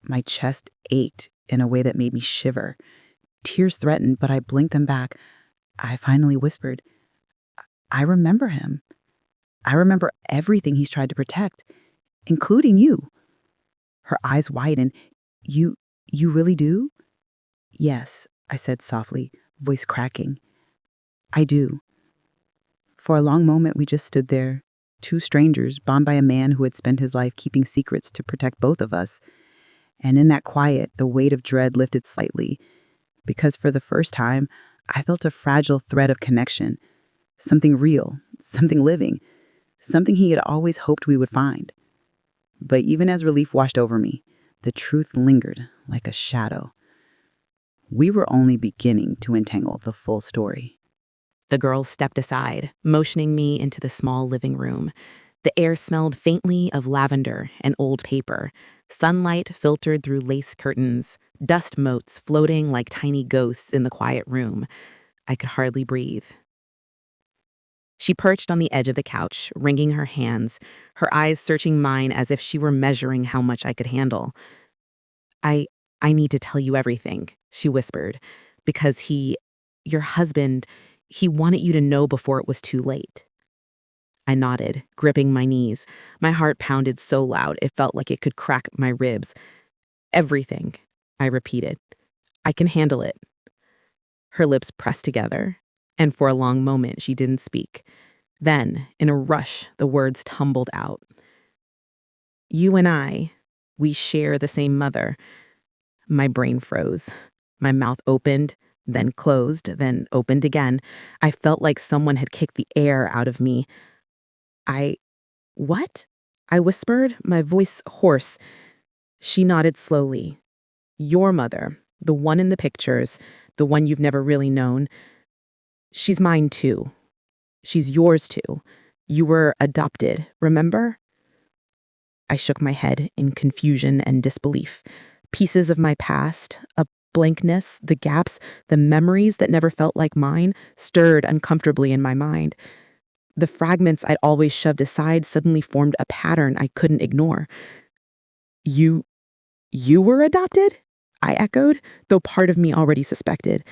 My chest ached in a way that made me shiver. Tears threatened, but I blinked them back. I finally whispered, "I remember him. I remember everything he's tried to protect. including you. Her eyes widened. You really do? Yes, I said softly, voice cracking. I do. For a long moment, we just stood there, two strangers bound by a man who had spent his life keeping secrets to protect both of us. And in that quiet, the weight of dread lifted slightly, because for the first time, I felt a fragile thread of connection, something real, something living, something he had always hoped we would find. But even as relief washed over me, the truth lingered like a shadow. We were only beginning to untangle the full story. The girl stepped aside, motioning me into the small living room. The air smelled faintly of lavender and old paper. Sunlight filtered through lace curtains, dust motes floating like tiny ghosts in the quiet room. I could hardly breathe. She perched on the edge of the couch, wringing her hands, her eyes searching mine as if she were measuring how much I could handle. I need to tell you everything, she whispered, because your husband, he wanted you to know before it was too late. I nodded, gripping my knees. My heart pounded so loud it felt like it could crack my ribs. Everything, I repeated. I can handle it. Her lips pressed together, and for a long moment she didn't speak. Then, in a rush, the words tumbled out. You and I, we share the same mother. My brain froze. My mouth opened, then closed, then opened again. I felt like someone had kicked the air out of me. What? I whispered, my voice hoarse. She nodded slowly. Your mother, the one in the pictures, the one you've never really known, she's mine too. She's yours too. You were adopted, remember? I shook my head in confusion and disbelief. Pieces of my past, a blankness, the gaps, the memories that never felt like mine, stirred uncomfortably in my mind. The fragments I'd always shoved aside suddenly formed a pattern I couldn't ignore. You were adopted? I echoed, though part of me already suspected.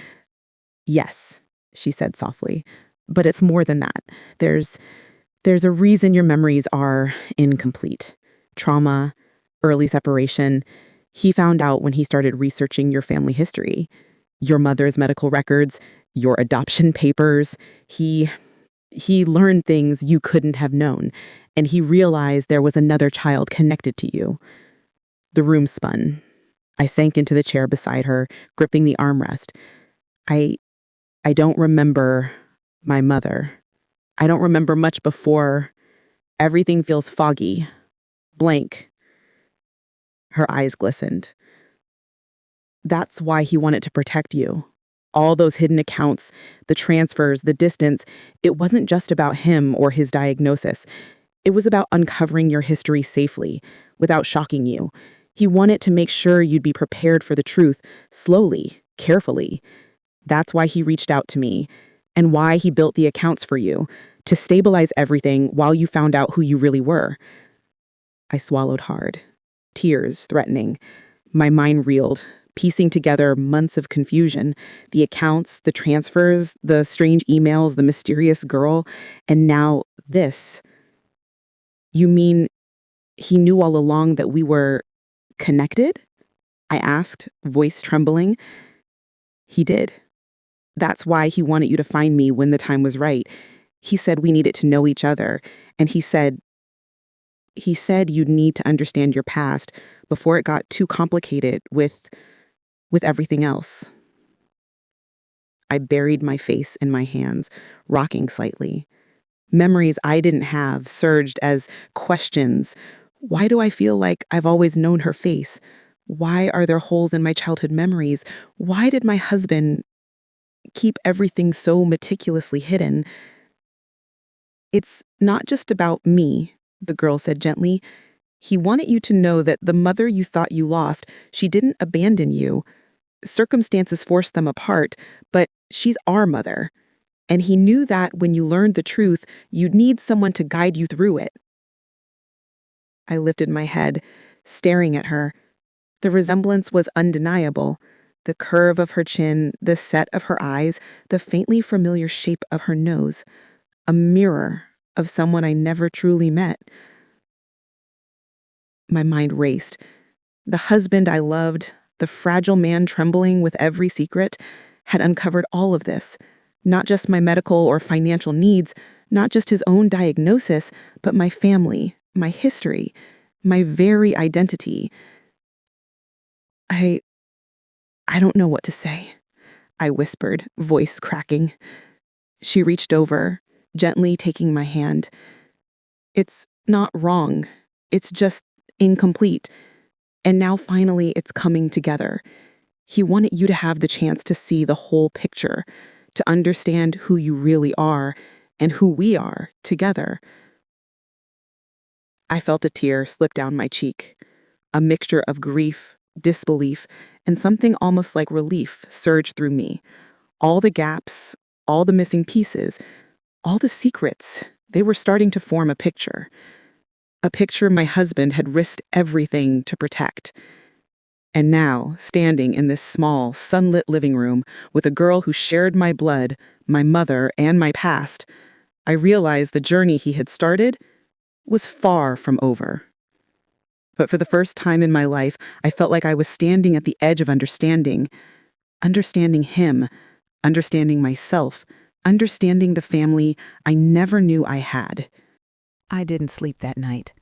Yes, she said softly, but it's more than that. There's a reason your memories are incomplete. Trauma, early separation. He found out when he started researching your family history, your mother's medical records, your adoption papers. He learned things you couldn't have known, and he realized there was another child connected to you. The room spun. I sank into the chair beside her, gripping the armrest. I don't remember my mother. I don't remember much before. Everything feels foggy, blank. Her eyes glistened. That's why he wanted to protect you. All those hidden accounts, the transfers, the distance, it wasn't just about him or his diagnosis. It was about uncovering your history safely, without shocking you. He wanted to make sure you'd be prepared for the truth, slowly, carefully. That's why he reached out to me, and why he built the accounts for you, to stabilize everything while you found out who you really were. I swallowed hard, tears threatening. My mind reeled, piecing together months of confusion, the accounts, the transfers, the strange emails, the mysterious girl, and now this. You mean he knew all along that we were connected? I asked, voice trembling. He did. That's why he wanted you to find me when the time was right. He said we needed to know each other, and he said you'd need to understand your past before it got too complicated with everything else. I buried my face in my hands, rocking slightly. Memories I didn't have surged as questions. Why do I feel like I've always known her face? Why are there holes in my childhood memories? Why did my husband keep everything so meticulously hidden? It's not just about me, the girl said gently. He wanted you to know that the mother you thought you lost, she didn't abandon you. Circumstances forced them apart, but she's our mother. And he knew that when you learned the truth, you'd need someone to guide you through it. I lifted my head, staring at her. The resemblance was undeniable. The curve of her chin, the set of her eyes, the faintly familiar shape of her nose. A mirror of someone I never truly met. My mind raced. The husband I loved, the fragile man trembling with every secret, had uncovered all of this. Not just my medical or financial needs, not just his own diagnosis, but my family, my history, my very identity. I don't know what to say, I whispered, voice cracking. She reached over, gently taking my hand. It's not wrong. It's just incomplete. And now finally it's coming together. He wanted you to have the chance to see the whole picture, to understand who you really are and who we are together. I felt a tear slip down my cheek. A mixture of grief, disbelief, and something almost like relief surged through me. All the gaps, all the missing pieces, all the secrets, they were starting to form a picture. A picture my husband had risked everything to protect. And now, standing in this small, sunlit living room with a girl who shared my blood, my mother, and my past, I realized the journey he had started was far from over. But for the first time in my life, I felt like I was standing at the edge of understanding him, understanding myself, understanding the family I never knew I had. I didn't sleep that night.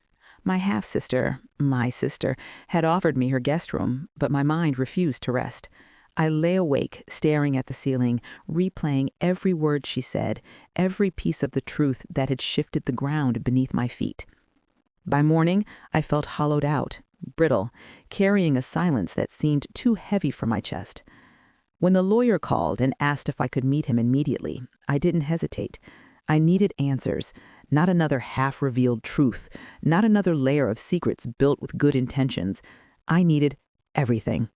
My half-sister, my sister, had offered me her guest room, but my mind refused to rest. I lay awake, staring at the ceiling, replaying every word she said, every piece of the truth that had shifted the ground beneath my feet. By morning, I felt hollowed out, brittle, carrying a silence that seemed too heavy for my chest. When the lawyer called and asked if I could meet him immediately, I didn't hesitate. I needed answers, not another half-revealed truth, not another layer of secrets built with good intentions. I needed everything.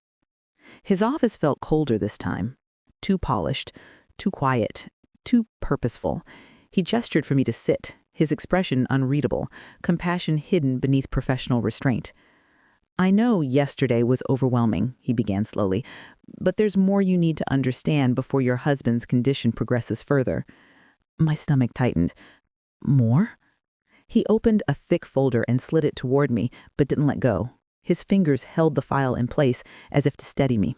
His office felt colder this time, too polished, too quiet, too purposeful. He gestured for me to sit, his expression unreadable, compassion hidden beneath professional restraint. "I know yesterday was overwhelming," he began slowly, "but there's more you need to understand before your husband's condition progresses further." My stomach tightened. More? He opened a thick folder and slid it toward me, but didn't let go. His fingers held the file in place as if to steady me.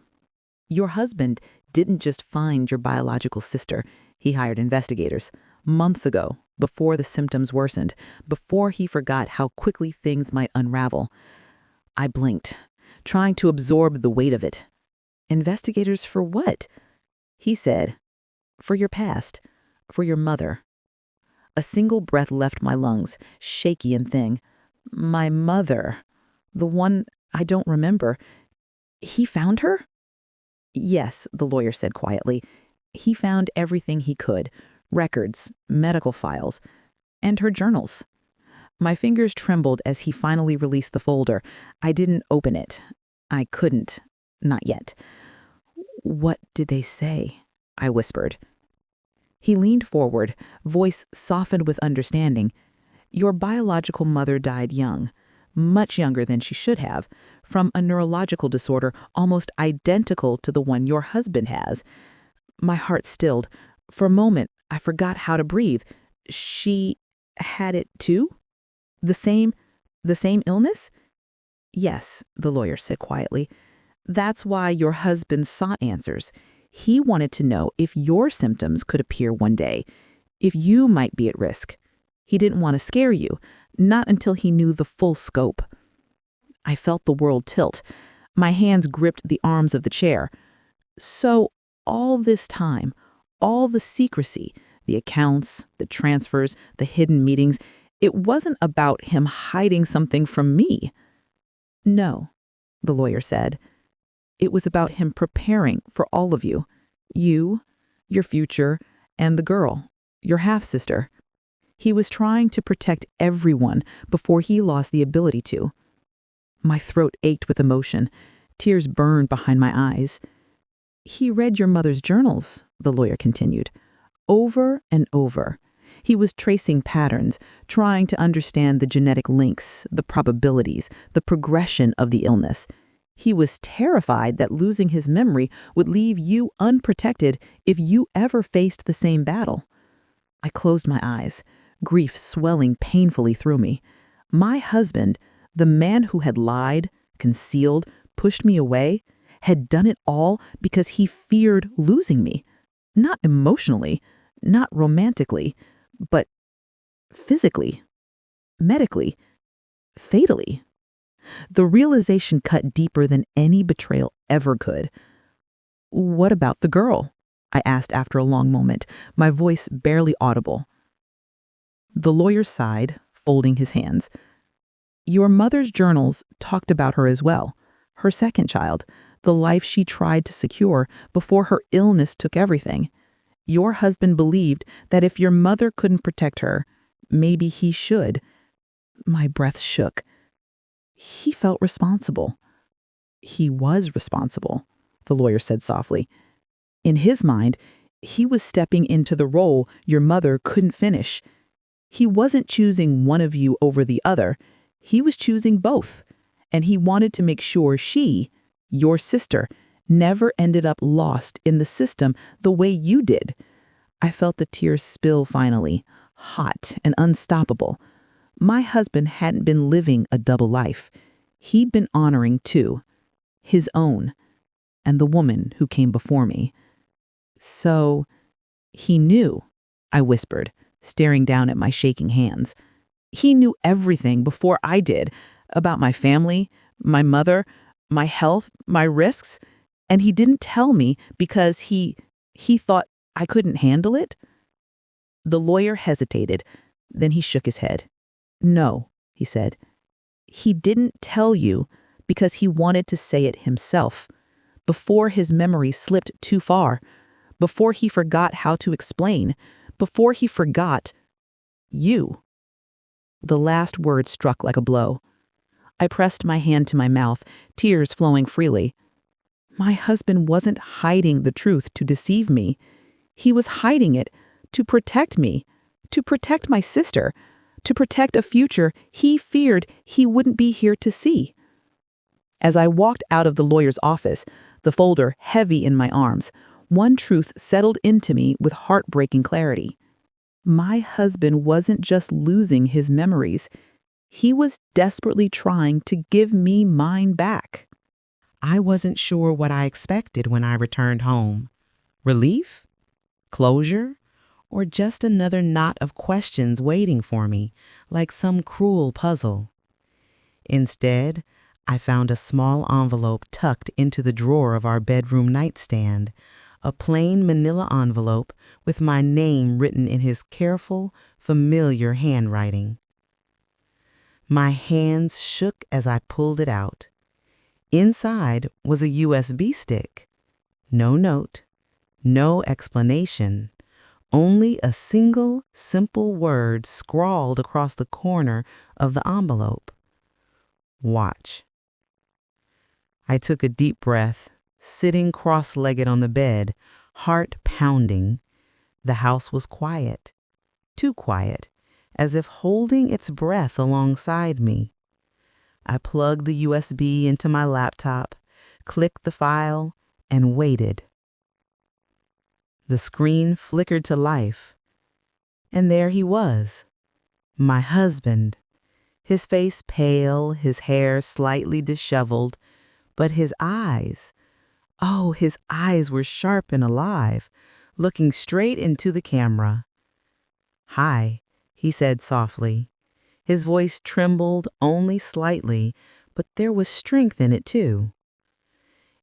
"Your husband didn't just find your biological sister. He hired investigators. Months ago, before the symptoms worsened, before he forgot how quickly things might unravel." I blinked, trying to absorb the weight of it. "Investigators for what?" He said, "For your past, for your mother." A single breath left my lungs, shaky and thin. "My mother, the one I don't remember. He found her?" "Yes," the lawyer said quietly. "He found everything he could, records, medical files, and her journals." My fingers trembled as he finally released the folder. I didn't open it. I couldn't. Not yet. "What did they say?" I whispered. He leaned forward, voice softened with understanding. "Your biological mother died young, much younger than she should have, from a neurological disorder almost identical to the one your husband has." My heart stilled. For a moment, I forgot how to breathe. "She had it too? The same illness?" "Yes," the lawyer said quietly. "That's why your husband sought answers. He wanted to know if your symptoms could appear one day, if you might be at risk. He didn't want to scare you, not until he knew the full scope." I felt the world tilt. My hands gripped the arms of the chair. So all this time, all the secrecy, the accounts, the transfers, the hidden meetings, it wasn't about him hiding something from me. "No," the lawyer said. "It was about him preparing for all of you, your future, and the girl, your half-sister. He was trying to protect everyone before he lost the ability to." My throat ached with emotion. Tears burned behind my eyes. "He read your mother's journals," the lawyer continued, "over and over. He was tracing patterns, trying to understand the genetic links, the probabilities, the progression of the illness. He was terrified that losing his memory would leave you unprotected if you ever faced the same battle." I closed my eyes, grief swelling painfully through me. My husband, The man who had lied, concealed, pushed me away, had done it all because he feared losing me. Not emotionally, not romantically, but physically, medically, fatally. The realization cut deeper than any betrayal ever could. "What about the girl?" I asked after a long moment, my voice barely audible. The lawyer sighed, folding his hands. "Your mother's journals talked about her as well. Her second child, the life she tried to secure before her illness took everything. Your husband believed that if your mother couldn't protect her, maybe he should." My breath shook. He felt responsible. "He was responsible," the lawyer said softly. "In his mind, he was stepping into the role your mother couldn't finish. He wasn't choosing one of you over the other. He was choosing both. And he wanted to make sure she, your sister, never ended up lost in the system the way you did." I felt the tears spill finally, hot and unstoppable. My husband hadn't been living a double life. He'd been honoring two, his own, and the woman who came before me. "So, he knew," I whispered, staring down at my shaking hands. "He knew everything before I did, about my family, my mother, my health, my risks, and he didn't tell me because he thought I couldn't handle it?" The lawyer hesitated, then he shook his head. "No," he said. "He didn't tell you because he wanted to say it himself, before his memory slipped too far, before he forgot how to explain, before he forgot you." The last word struck like a blow. I pressed my hand to my mouth, tears flowing freely. My husband wasn't hiding the truth to deceive me. He was hiding it to protect me, to protect my sister, to protect a future he feared he wouldn't be here to see. As I walked out of the lawyer's office, the folder heavy in my arms, one truth settled into me with heartbreaking clarity. My husband wasn't just losing his memories. He was desperately trying to give me mine back. I wasn't sure what I expected when I returned home. Relief? Closure? Or just another knot of questions waiting for me, like some cruel puzzle? Instead, I found a small envelope tucked into the drawer of our bedroom nightstand, a plain manila envelope with my name written in his careful, familiar handwriting. My hands shook as I pulled it out. Inside was a USB stick. No note, no explanation, only a single, simple word scrawled across the corner of the envelope. Watch. I took a deep breath, sitting cross-legged on the bed, heart pounding. The house was quiet, too quiet, as if holding its breath alongside me. I plugged the USB into my laptop, clicked the file, and waited. The screen flickered to life, and there he was, my husband, his face pale, his hair slightly disheveled, but his eyes, oh, his eyes were sharp and alive, looking straight into the camera. "Hi," he said softly. His voice trembled only slightly, but there was strength in it too.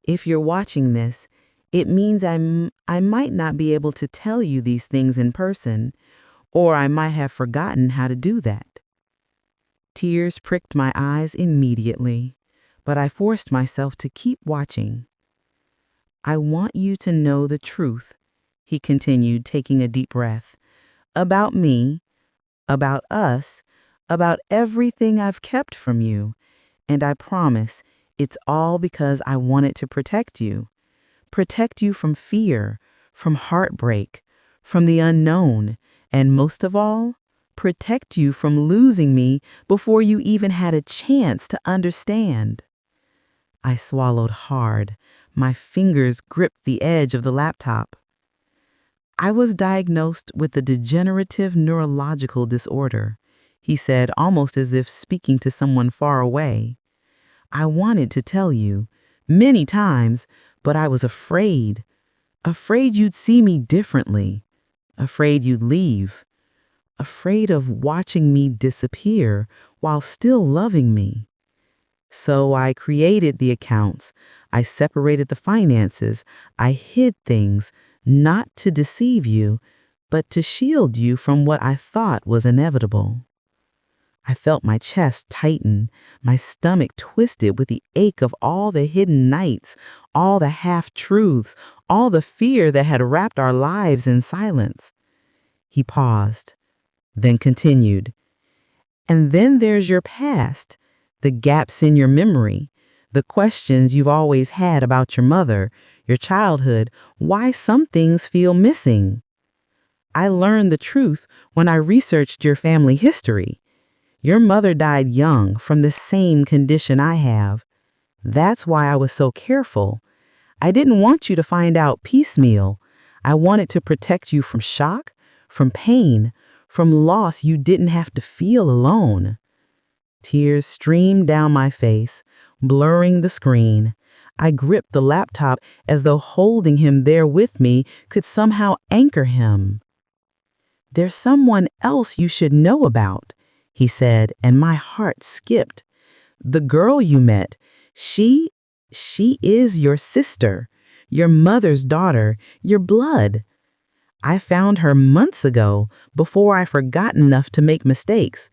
"If you're watching this, it means I might not be able to tell you these things in person, or I might have forgotten how to do that." Tears pricked my eyes immediately, but I forced myself to keep watching. "I want you to know the truth," he continued, taking a deep breath, "about me, about us, about everything I've kept from you, and I promise it's all because I wanted to protect you. Protect you from fear, from heartbreak, from the unknown, and most of all, protect you from losing me before you even had a chance to understand." I swallowed hard. My fingers gripped the edge of the laptop. I was diagnosed with a degenerative neurological disorder. he said, almost as if speaking to someone far away. "I wanted to tell you many times, but I was afraid. Afraid you'd see me differently. Afraid you'd leave. Afraid of watching me disappear while still loving me. So I created the accounts. I separated the finances. I hid things, not to deceive you, but to shield you from what I thought was inevitable." I felt my chest tighten, my stomach twisted with the ache of all the hidden nights, all the half-truths, all the fear that had wrapped our lives in silence. He paused, then continued. "And then there's your past, the gaps in your memory, the questions you've always had about your mother, your childhood, why some things feel missing. I learned the truth when I researched your family history. Your mother died young from the same condition I have. That's why I was so careful. I didn't want you to find out piecemeal. I wanted to protect you from shock, from pain, from loss you didn't have to feel alone." Tears streamed down my face, blurring the screen. I gripped the laptop as though holding him there with me could somehow anchor him. "There's someone else you should know about," he said, and my heart skipped. "The girl you met, she is your sister, your mother's daughter, your blood. I found her months ago, before I forgot enough to make mistakes.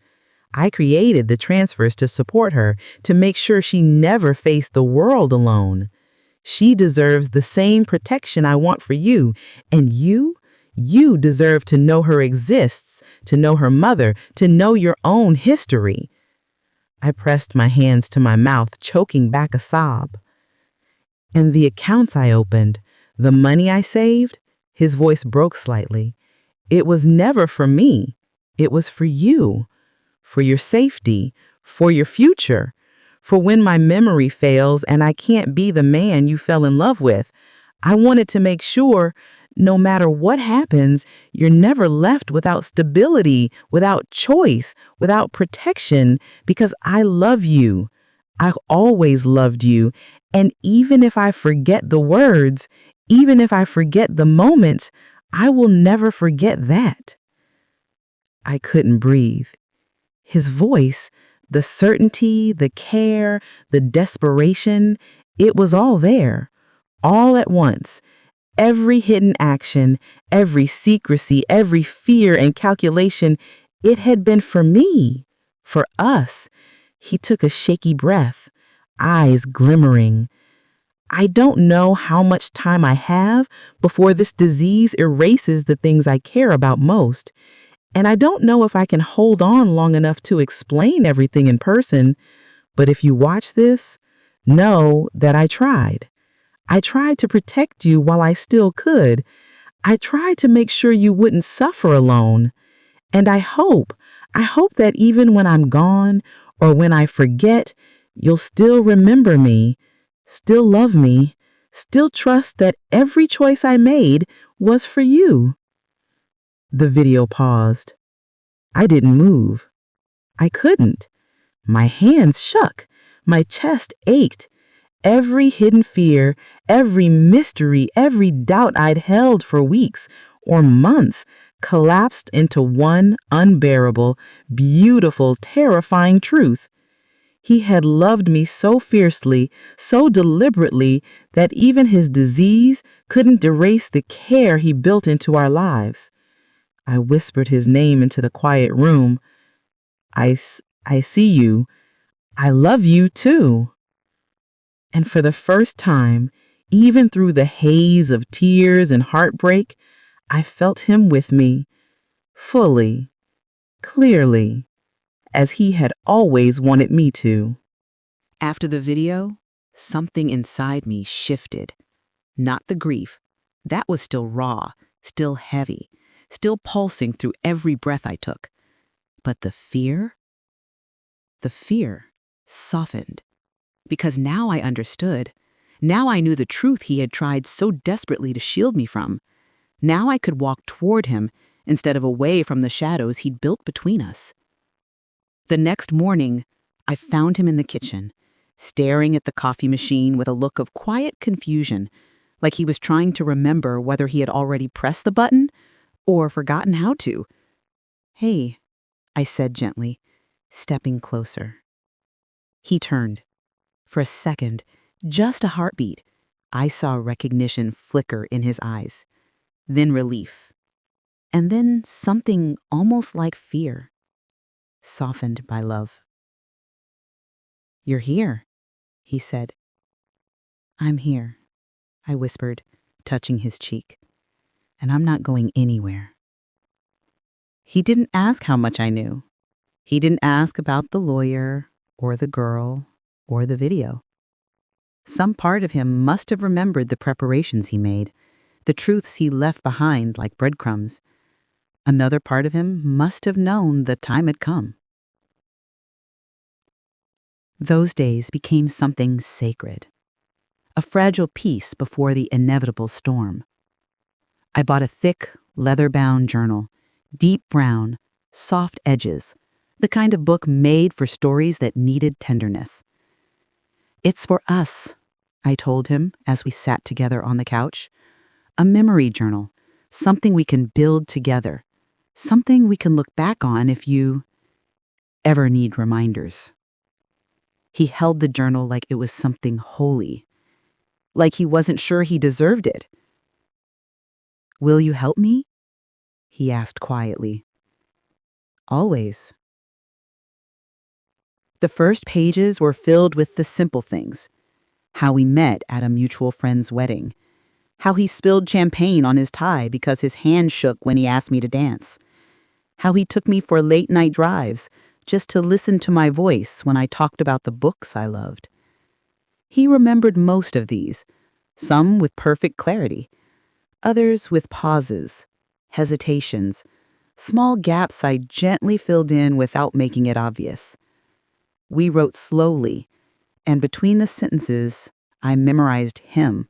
I created the transfers to support her, to make sure she never faced the world alone. She deserves the same protection I want for you, and you deserve to know her exists, to know her mother, to know your own history." I pressed my hands to my mouth, choking back a sob. "And the accounts I opened, the money I saved," his voice broke slightly. "It was never for me. It was for you, for your safety, for your future, for when my memory fails and I can't be the man you fell in love with. I wanted to make sure, no matter what happens, you're never left without stability, without choice, without protection, because I love you. I've always loved you. And even if I forget the words, even if I forget the moments, I will never forget that." I couldn't breathe. His voice, the certainty, the care, the desperation, it was all there, all at once. Every hidden action, every secrecy, every fear and calculation, it had been for me, for us. He took a shaky breath, eyes glimmering. "I don't know how much time I have before this disease erases the things I care about most. And I don't know if I can hold on long enough to explain everything in person. But if you watch this, know that I tried. I tried to protect you while I still could. I tried to make sure you wouldn't suffer alone. And I hope that even when I'm gone or when I forget, you'll still remember me, still love me, still trust that every choice I made was for you." The video paused. I didn't move. I couldn't. My hands shook. My chest ached. Every hidden fear, every mystery, every doubt I'd held for weeks or months collapsed into one unbearable, beautiful, terrifying truth. He had loved me so fiercely, so deliberately, that even his disease couldn't erase the care he built into our lives. I whispered his name into the quiet room. I see you. I love you too." And for the first time, even through the haze of tears and heartbreak, I felt him with me, fully, clearly, as he had always wanted me to. After the video, something inside me shifted. Not the grief. That was still raw, still heavy, still pulsing through every breath I took. But the fear softened. Because now I understood. Now I knew the truth he had tried so desperately to shield me from. Now I could walk toward him instead of away from the shadows he'd built between us. The next morning, I found him in the kitchen, staring at the coffee machine with a look of quiet confusion, like he was trying to remember whether he had already pressed the button or forgotten how to. "Hey," I said gently, stepping closer. He turned. For a second, just a heartbeat, I saw recognition flicker in his eyes, then relief, and then something almost like fear, softened by love. "You're here," he said. "I'm here," I whispered, touching his cheek, "and I'm not going anywhere." He didn't ask how much I knew. He didn't ask about the lawyer, or the girl, or the video. Some part of him must have remembered the preparations he made, the truths he left behind like breadcrumbs. Another part of him must have known the time had come. Those days became something sacred, a fragile peace before the inevitable storm. I bought a thick, leather-bound journal, deep brown, soft edges, the kind of book made for stories that needed tenderness. "It's for us," I told him as we sat together on the couch. "A memory journal, something we can build together, something we can look back on if you ever need reminders." He held the journal like it was something holy, like he wasn't sure he deserved it. "Will you help me?" he asked quietly. "Always." The first pages were filled with the simple things: how we met at a mutual friend's wedding, how he spilled champagne on his tie because his hand shook when he asked me to dance, how he took me for late-night drives just to listen to my voice when I talked about the books I loved. He remembered most of these, some with perfect clarity, others with pauses, hesitations, small gaps I gently filled in without making it obvious. We wrote slowly, and between the sentences, I memorized him,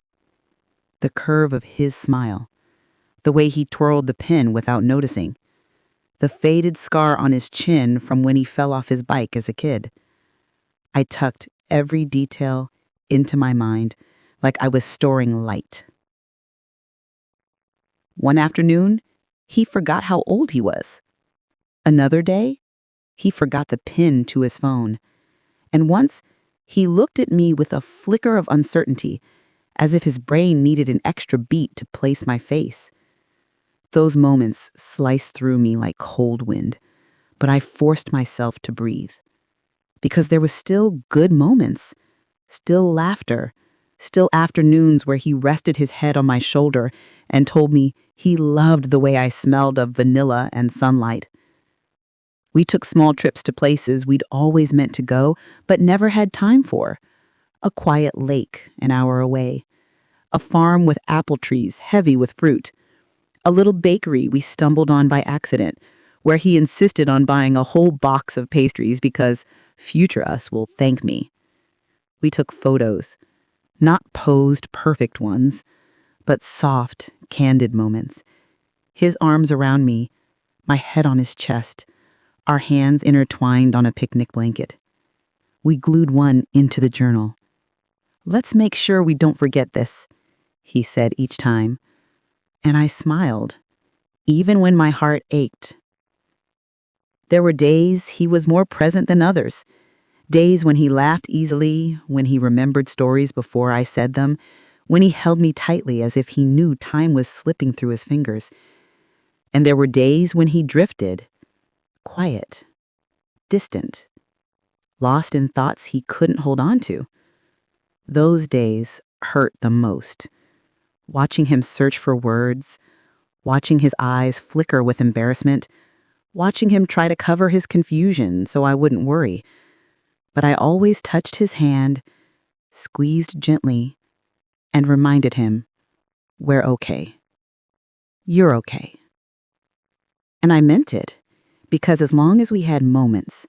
the curve of his smile, the way he twirled the pen without noticing, the faded scar on his chin from when he fell off his bike as a kid. I tucked every detail into my mind like I was storing light. One afternoon, he forgot how old he was. Another day, he forgot the pin to his phone. And once, he looked at me with a flicker of uncertainty, as if his brain needed an extra beat to place my face. Those moments sliced through me like cold wind, but I forced myself to breathe. Because there was still good moments, still laughter, still afternoons where he rested his head on my shoulder and told me he loved the way I smelled of vanilla and sunlight. We took small trips to places we'd always meant to go, but never had time for. A quiet lake an hour away, a farm with apple trees heavy with fruit, a little bakery we stumbled on by accident, where he insisted on buying a whole box of pastries because future us will thank me. We took photos, not posed perfect ones, but soft, candid moments. His arms around me, my head on his chest, our hands intertwined on a picnic blanket. We glued one into the journal. "Let's make sure we don't forget this," he said each time. And I smiled, even when my heart ached. There were days he was more present than others. Days when he laughed easily, when he remembered stories before I said them, when he held me tightly as if he knew time was slipping through his fingers. And there were days when he drifted, quiet, distant, lost in thoughts he couldn't hold on to. Those days hurt the most. Watching him search for words, watching his eyes flicker with embarrassment, watching him try to cover his confusion so I wouldn't worry. But I always touched his hand, squeezed gently, and reminded him, "We're okay. You're okay." And I meant it, because as long as we had moments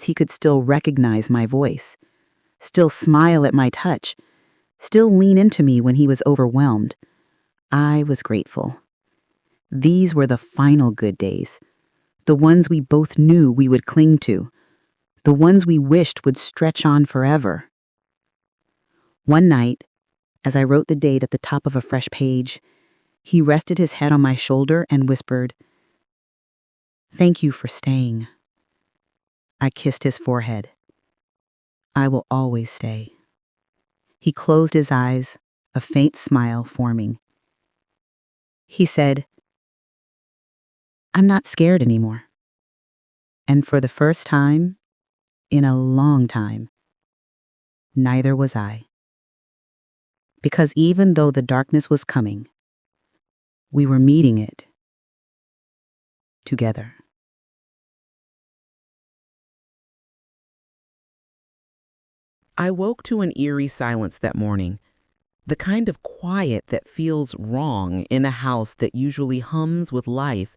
he could still recognize my voice, still smile at my touch, still lean into me when he was overwhelmed, I was grateful. These were the final good days, the ones we both knew we would cling to, the ones we wished would stretch on forever. One night, as I wrote the date at the top of a fresh page, he rested his head on my shoulder and whispered, "Thank you for staying." I kissed his forehead. "I will always stay." He closed his eyes, a faint smile forming. He said, "I'm not scared anymore." And for the first time, in a long time, neither was I. Because even though the darkness was coming, we were meeting it together. I woke to an eerie silence that morning, the kind of quiet that feels wrong in a house that usually hums with life.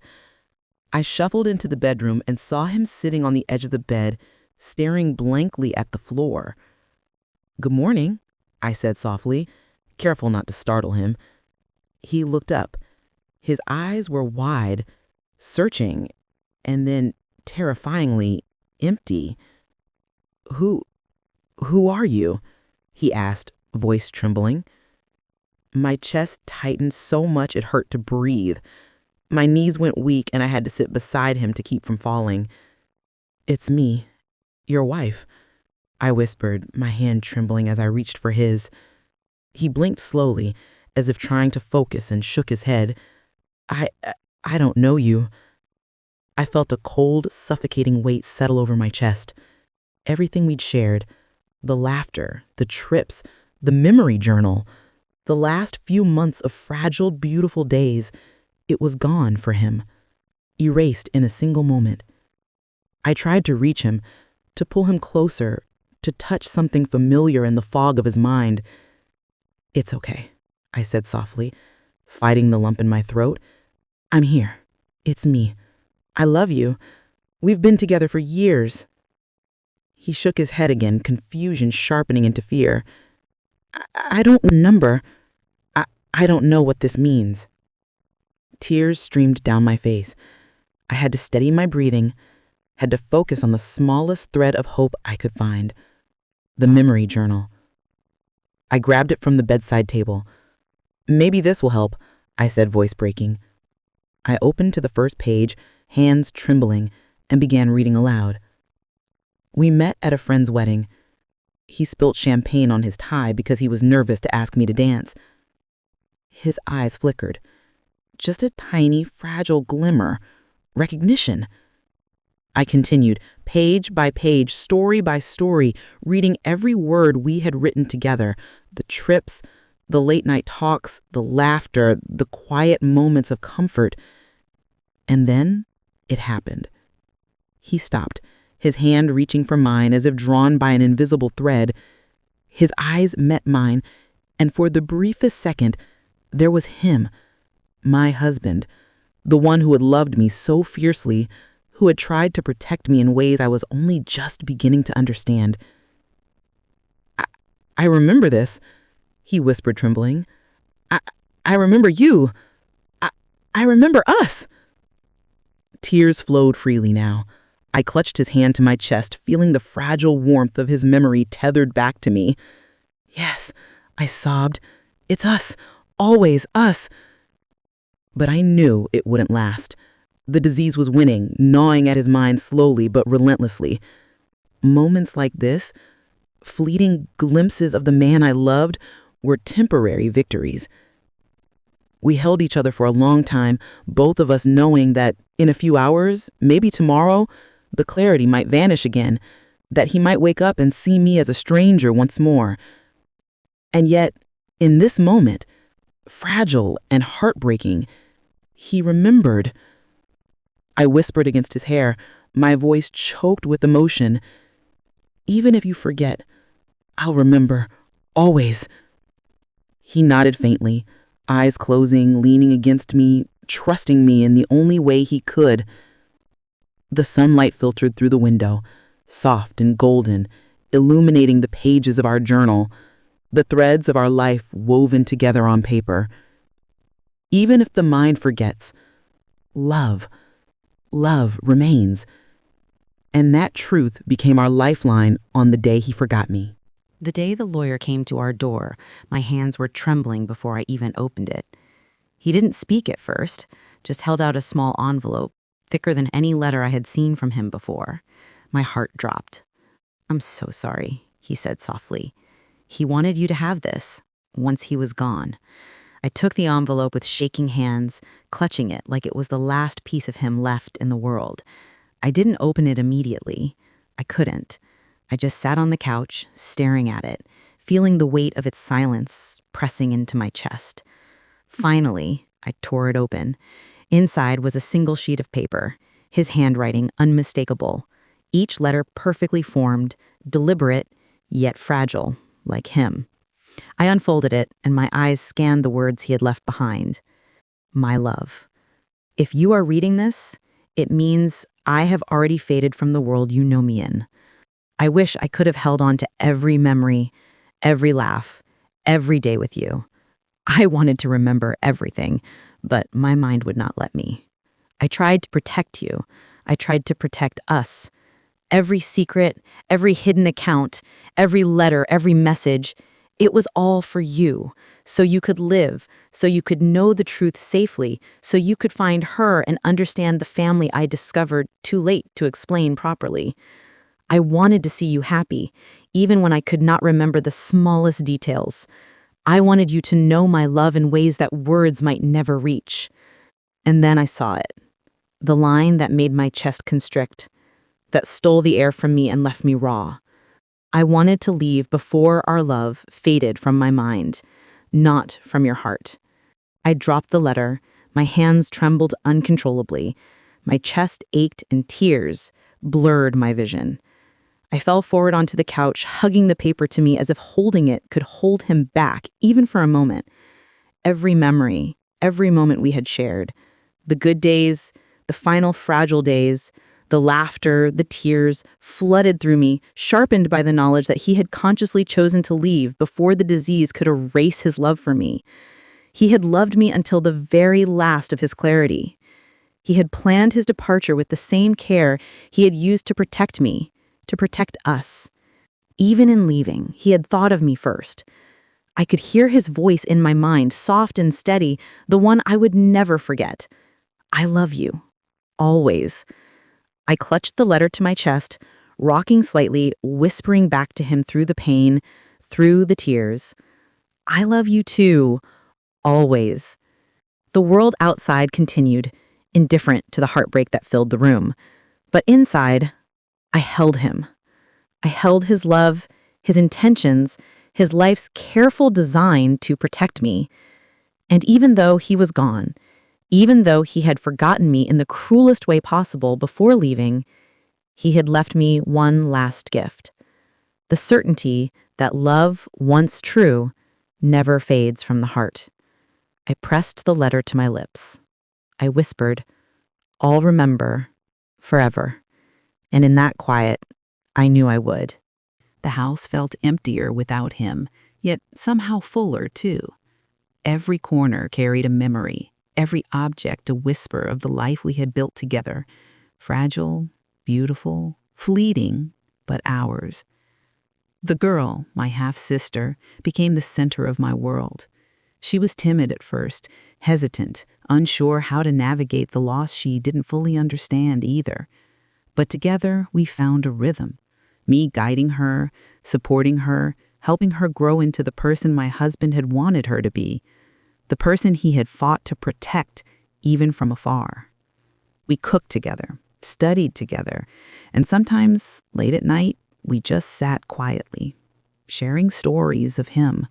I shuffled into the bedroom and saw him sitting on the edge of the bed, staring blankly at the floor. "Good morning," I said softly, careful not to startle him. He looked up. His eyes were wide, searching, and then terrifyingly empty. Who are you?" he asked, voice trembling. My chest tightened so much it hurt to breathe. My knees went weak and I had to sit beside him to keep from falling. "It's me, your wife," I whispered, my hand trembling as I reached for his. He blinked slowly, as if trying to focus, and shook his head. I don't know you." I felt a cold, suffocating weight settle over my chest. Everything we'd shared, the laughter, the trips, the memory journal, the last few months of fragile, beautiful days, it was gone for him, erased in a single moment. I tried to reach him, to pull him closer, to touch something familiar in the fog of his mind. "It's okay," I said softly, fighting the lump in my throat. "I'm here. It's me. I love you. We've been together for years." He shook his head again, confusion sharpening into fear. I don't remember. I don't know what this means." Tears streamed down my face. I had to steady my breathing, had to focus on the smallest thread of hope I could find. The memory journal. I grabbed it from the bedside table. "Maybe this will help," I said, voice breaking. I opened to the first page, hands trembling, and began reading aloud. "We met at a friend's wedding. He spilt champagne on his tie because he was nervous to ask me to dance." His eyes flickered. Just a tiny, fragile glimmer. Recognition. I continued, page by page, story by story, reading every word we had written together. The trips, the late-night talks, the laughter, the quiet moments of comfort. And then it happened. He stopped, his hand reaching for mine as if drawn by an invisible thread. His eyes met mine, and for the briefest second, there was him, my husband, the one who had loved me so fiercely, who had tried to protect me in ways I was only just beginning to understand. I remember this," he whispered, trembling. I remember you. I remember us." Tears flowed freely now. I clutched his hand to my chest, feeling the fragile warmth of his memory tethered back to me. "Yes," I sobbed. "It's us. Always us." But I knew it wouldn't last. The disease was winning, gnawing at his mind slowly but relentlessly. Moments like this, fleeting glimpses of the man I loved, were temporary victories. We held each other for a long time, both of us knowing that in a few hours, maybe tomorrow, the clarity might vanish again, that he might wake up and see me as a stranger once more. And yet, in this moment, fragile and heartbreaking, he remembered. I whispered against his hair, my voice choked with emotion. "Even if you forget, I'll remember, always." He nodded faintly, eyes closing, leaning against me, trusting me in the only way he could. The sunlight filtered through the window, soft and golden, illuminating the pages of our journal, the threads of our life woven together on paper. Even if the mind forgets, love, Love remains. And that truth became our lifeline on the day he forgot me. The day the lawyer came to our door, my hands were trembling before I even opened it. He didn't speak at first, just held out a small envelope, thicker than any letter I had seen from him before. My heart dropped. "I'm so sorry," he said softly. "He wanted you to have this, once he was gone." I took the envelope with shaking hands, clutching it like it was the last piece of him left in the world. I didn't open it immediately. I couldn't. I just sat on the couch, staring at it, feeling the weight of its silence pressing into my chest. Finally, I tore it open. Inside was a single sheet of paper, his handwriting unmistakable, each letter perfectly formed, deliberate, yet fragile, like him. I unfolded it, and my eyes scanned the words he had left behind. "My love. If you are reading this, it means I have already faded from the world you know me in. I wish I could have held on to every memory, every laugh, every day with you. I wanted to remember everything, but my mind would not let me. I tried to protect you. I tried to protect us. Every secret, every hidden account, every letter, every message, it was all for you, so you could live, so you could know the truth safely, so you could find her and understand the family I discovered too late to explain properly. I wanted to see you happy, even when I could not remember the smallest details. I wanted you to know my love in ways that words might never reach." And then I saw it. The line that made my chest constrict, that stole the air from me and left me raw. I wanted to leave before our love faded from my mind, not from your heart. I dropped the letter. My hands trembled uncontrollably. My chest ached and tears blurred my vision. I fell forward onto the couch, hugging the paper to me as if holding it could hold him back, even for a moment. Every memory, every moment we had shared, the good days, the final fragile days, the laughter, the tears, flooded through me, sharpened by the knowledge that he had consciously chosen to leave before the disease could erase his love for me. He had loved me until the very last of his clarity. He had planned his departure with the same care he had used to protect me, to protect us. Even in leaving, he had thought of me first. I could hear his voice in my mind, soft and steady, the one I would never forget. "I love you. Always." I clutched the letter to my chest, rocking slightly, whispering back to him through the pain, through the tears. "I love you too. Always." The world outside continued, indifferent to the heartbreak that filled the room. But inside, I held him. I held his love, his intentions, his life's careful design to protect me. And even though he was gone, even though he had forgotten me in the cruelest way possible before leaving, he had left me one last gift: the certainty that love, once true, never fades from the heart. I pressed the letter to my lips. I whispered, "I'll remember, forever." And in that quiet, I knew I would. The house felt emptier without him, yet somehow fuller too. Every corner carried a memory, every object a whisper of the life we had built together. Fragile, beautiful, fleeting, but ours. The girl, my half-sister, became the center of my world. She was timid at first, hesitant, unsure how to navigate the loss she didn't fully understand either. But together we found a rhythm, me guiding her, supporting her, helping her grow into the person my husband had wanted her to be, the person he had fought to protect even from afar. We cooked together, studied together, and sometimes, late at night, we just sat quietly, sharing stories of him.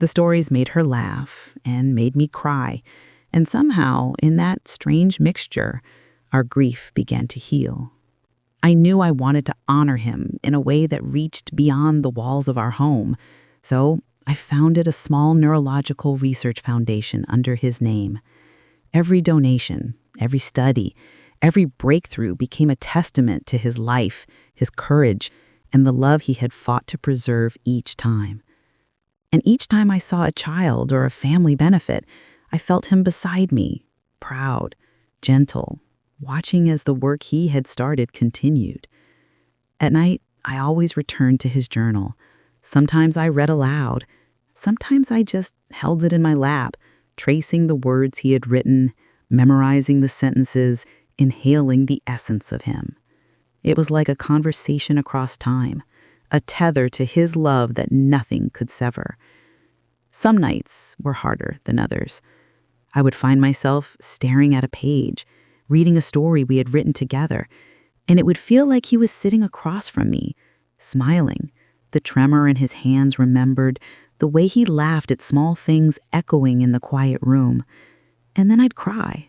The stories made her laugh and made me cry, and somehow, in that strange mixture, our grief began to heal. I knew I wanted to honor him in a way that reached beyond the walls of our home, so I founded a small neurological research foundation under his name. Every donation, every study, every breakthrough became a testament to his life, his courage, and the love he had fought to preserve each time. And each time I saw a child or a family benefit, I felt him beside me, proud, gentle, watching as the work he had started continued. At night, I always returned to his journal. Sometimes I read aloud. Sometimes I just held it in my lap, tracing the words he had written, memorizing the sentences, inhaling the essence of him. It was like a conversation across time, a tether to his love that nothing could sever. Some nights were harder than others. I would find myself staring at a page, reading a story we had written together, and it would feel like he was sitting across from me, smiling, the tremor in his hands remembered, the way he laughed at small things echoing in the quiet room. And then I'd cry,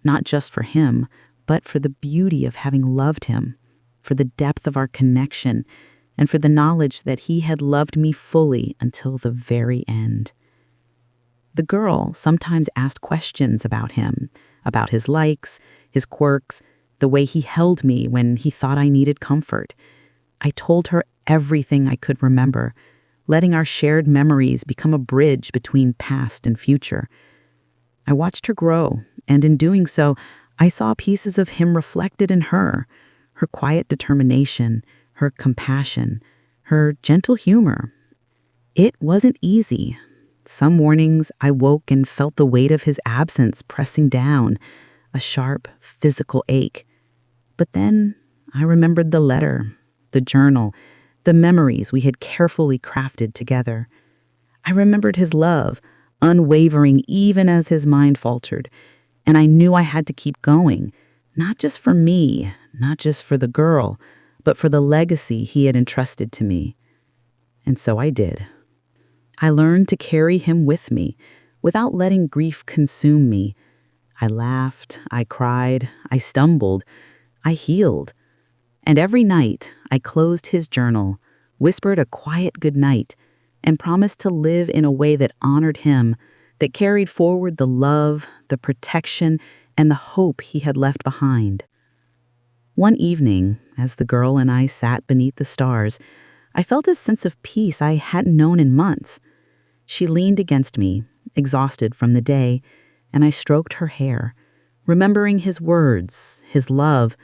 not just for him, but for the beauty of having loved him, for the depth of our connection, and for the knowledge that he had loved me fully until the very end. The girl sometimes asked questions about him, about his likes, his quirks, the way he held me when he thought I needed comfort. I told her everything I could remember, letting our shared memories become a bridge between past and future. I watched her grow, and in doing so, I saw pieces of him reflected in her quiet determination, her compassion, her gentle humor. It wasn't easy. Some mornings I woke and felt the weight of his absence pressing down, a sharp physical ache. But then I remembered the letter, the journal, the memories we had carefully crafted together. I remembered his love, unwavering even as his mind faltered, and I knew I had to keep going, not just for me, not just for the girl, but for the legacy he had entrusted to me. And so I did. I learned to carry him with me, without letting grief consume me. I laughed, I cried, I stumbled, I healed. And every night I closed his journal, whispered a quiet goodnight, and promised to live in a way that honored him, that carried forward the love, the protection, and the hope he had left behind. One evening, as the girl and I sat beneath the stars, I felt a sense of peace I hadn't known in months. She leaned against me, exhausted from the day, and I stroked her hair, remembering his words, his love,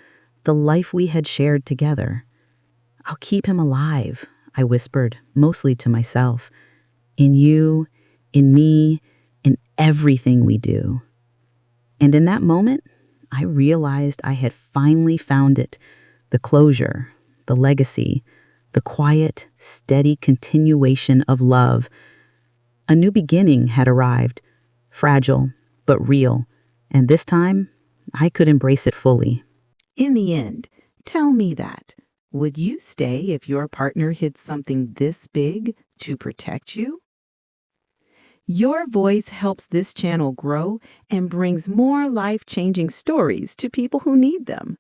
the life we had shared together. "I'll keep him alive," I whispered, mostly to myself. "In you, in me, in everything we do." And in that moment, I realized I had finally found it, the closure, the legacy, the quiet, steady continuation of love. A new beginning had arrived, fragile but real, and this time I could embrace it fully. In the end, tell me that. Would you stay if your partner hid something this big to protect you? Your voice helps this channel grow and brings more life-changing stories to people who need them.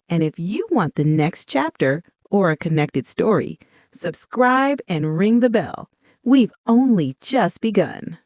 And if you want the next chapter or a connected story, subscribe and ring the bell. We've only just begun.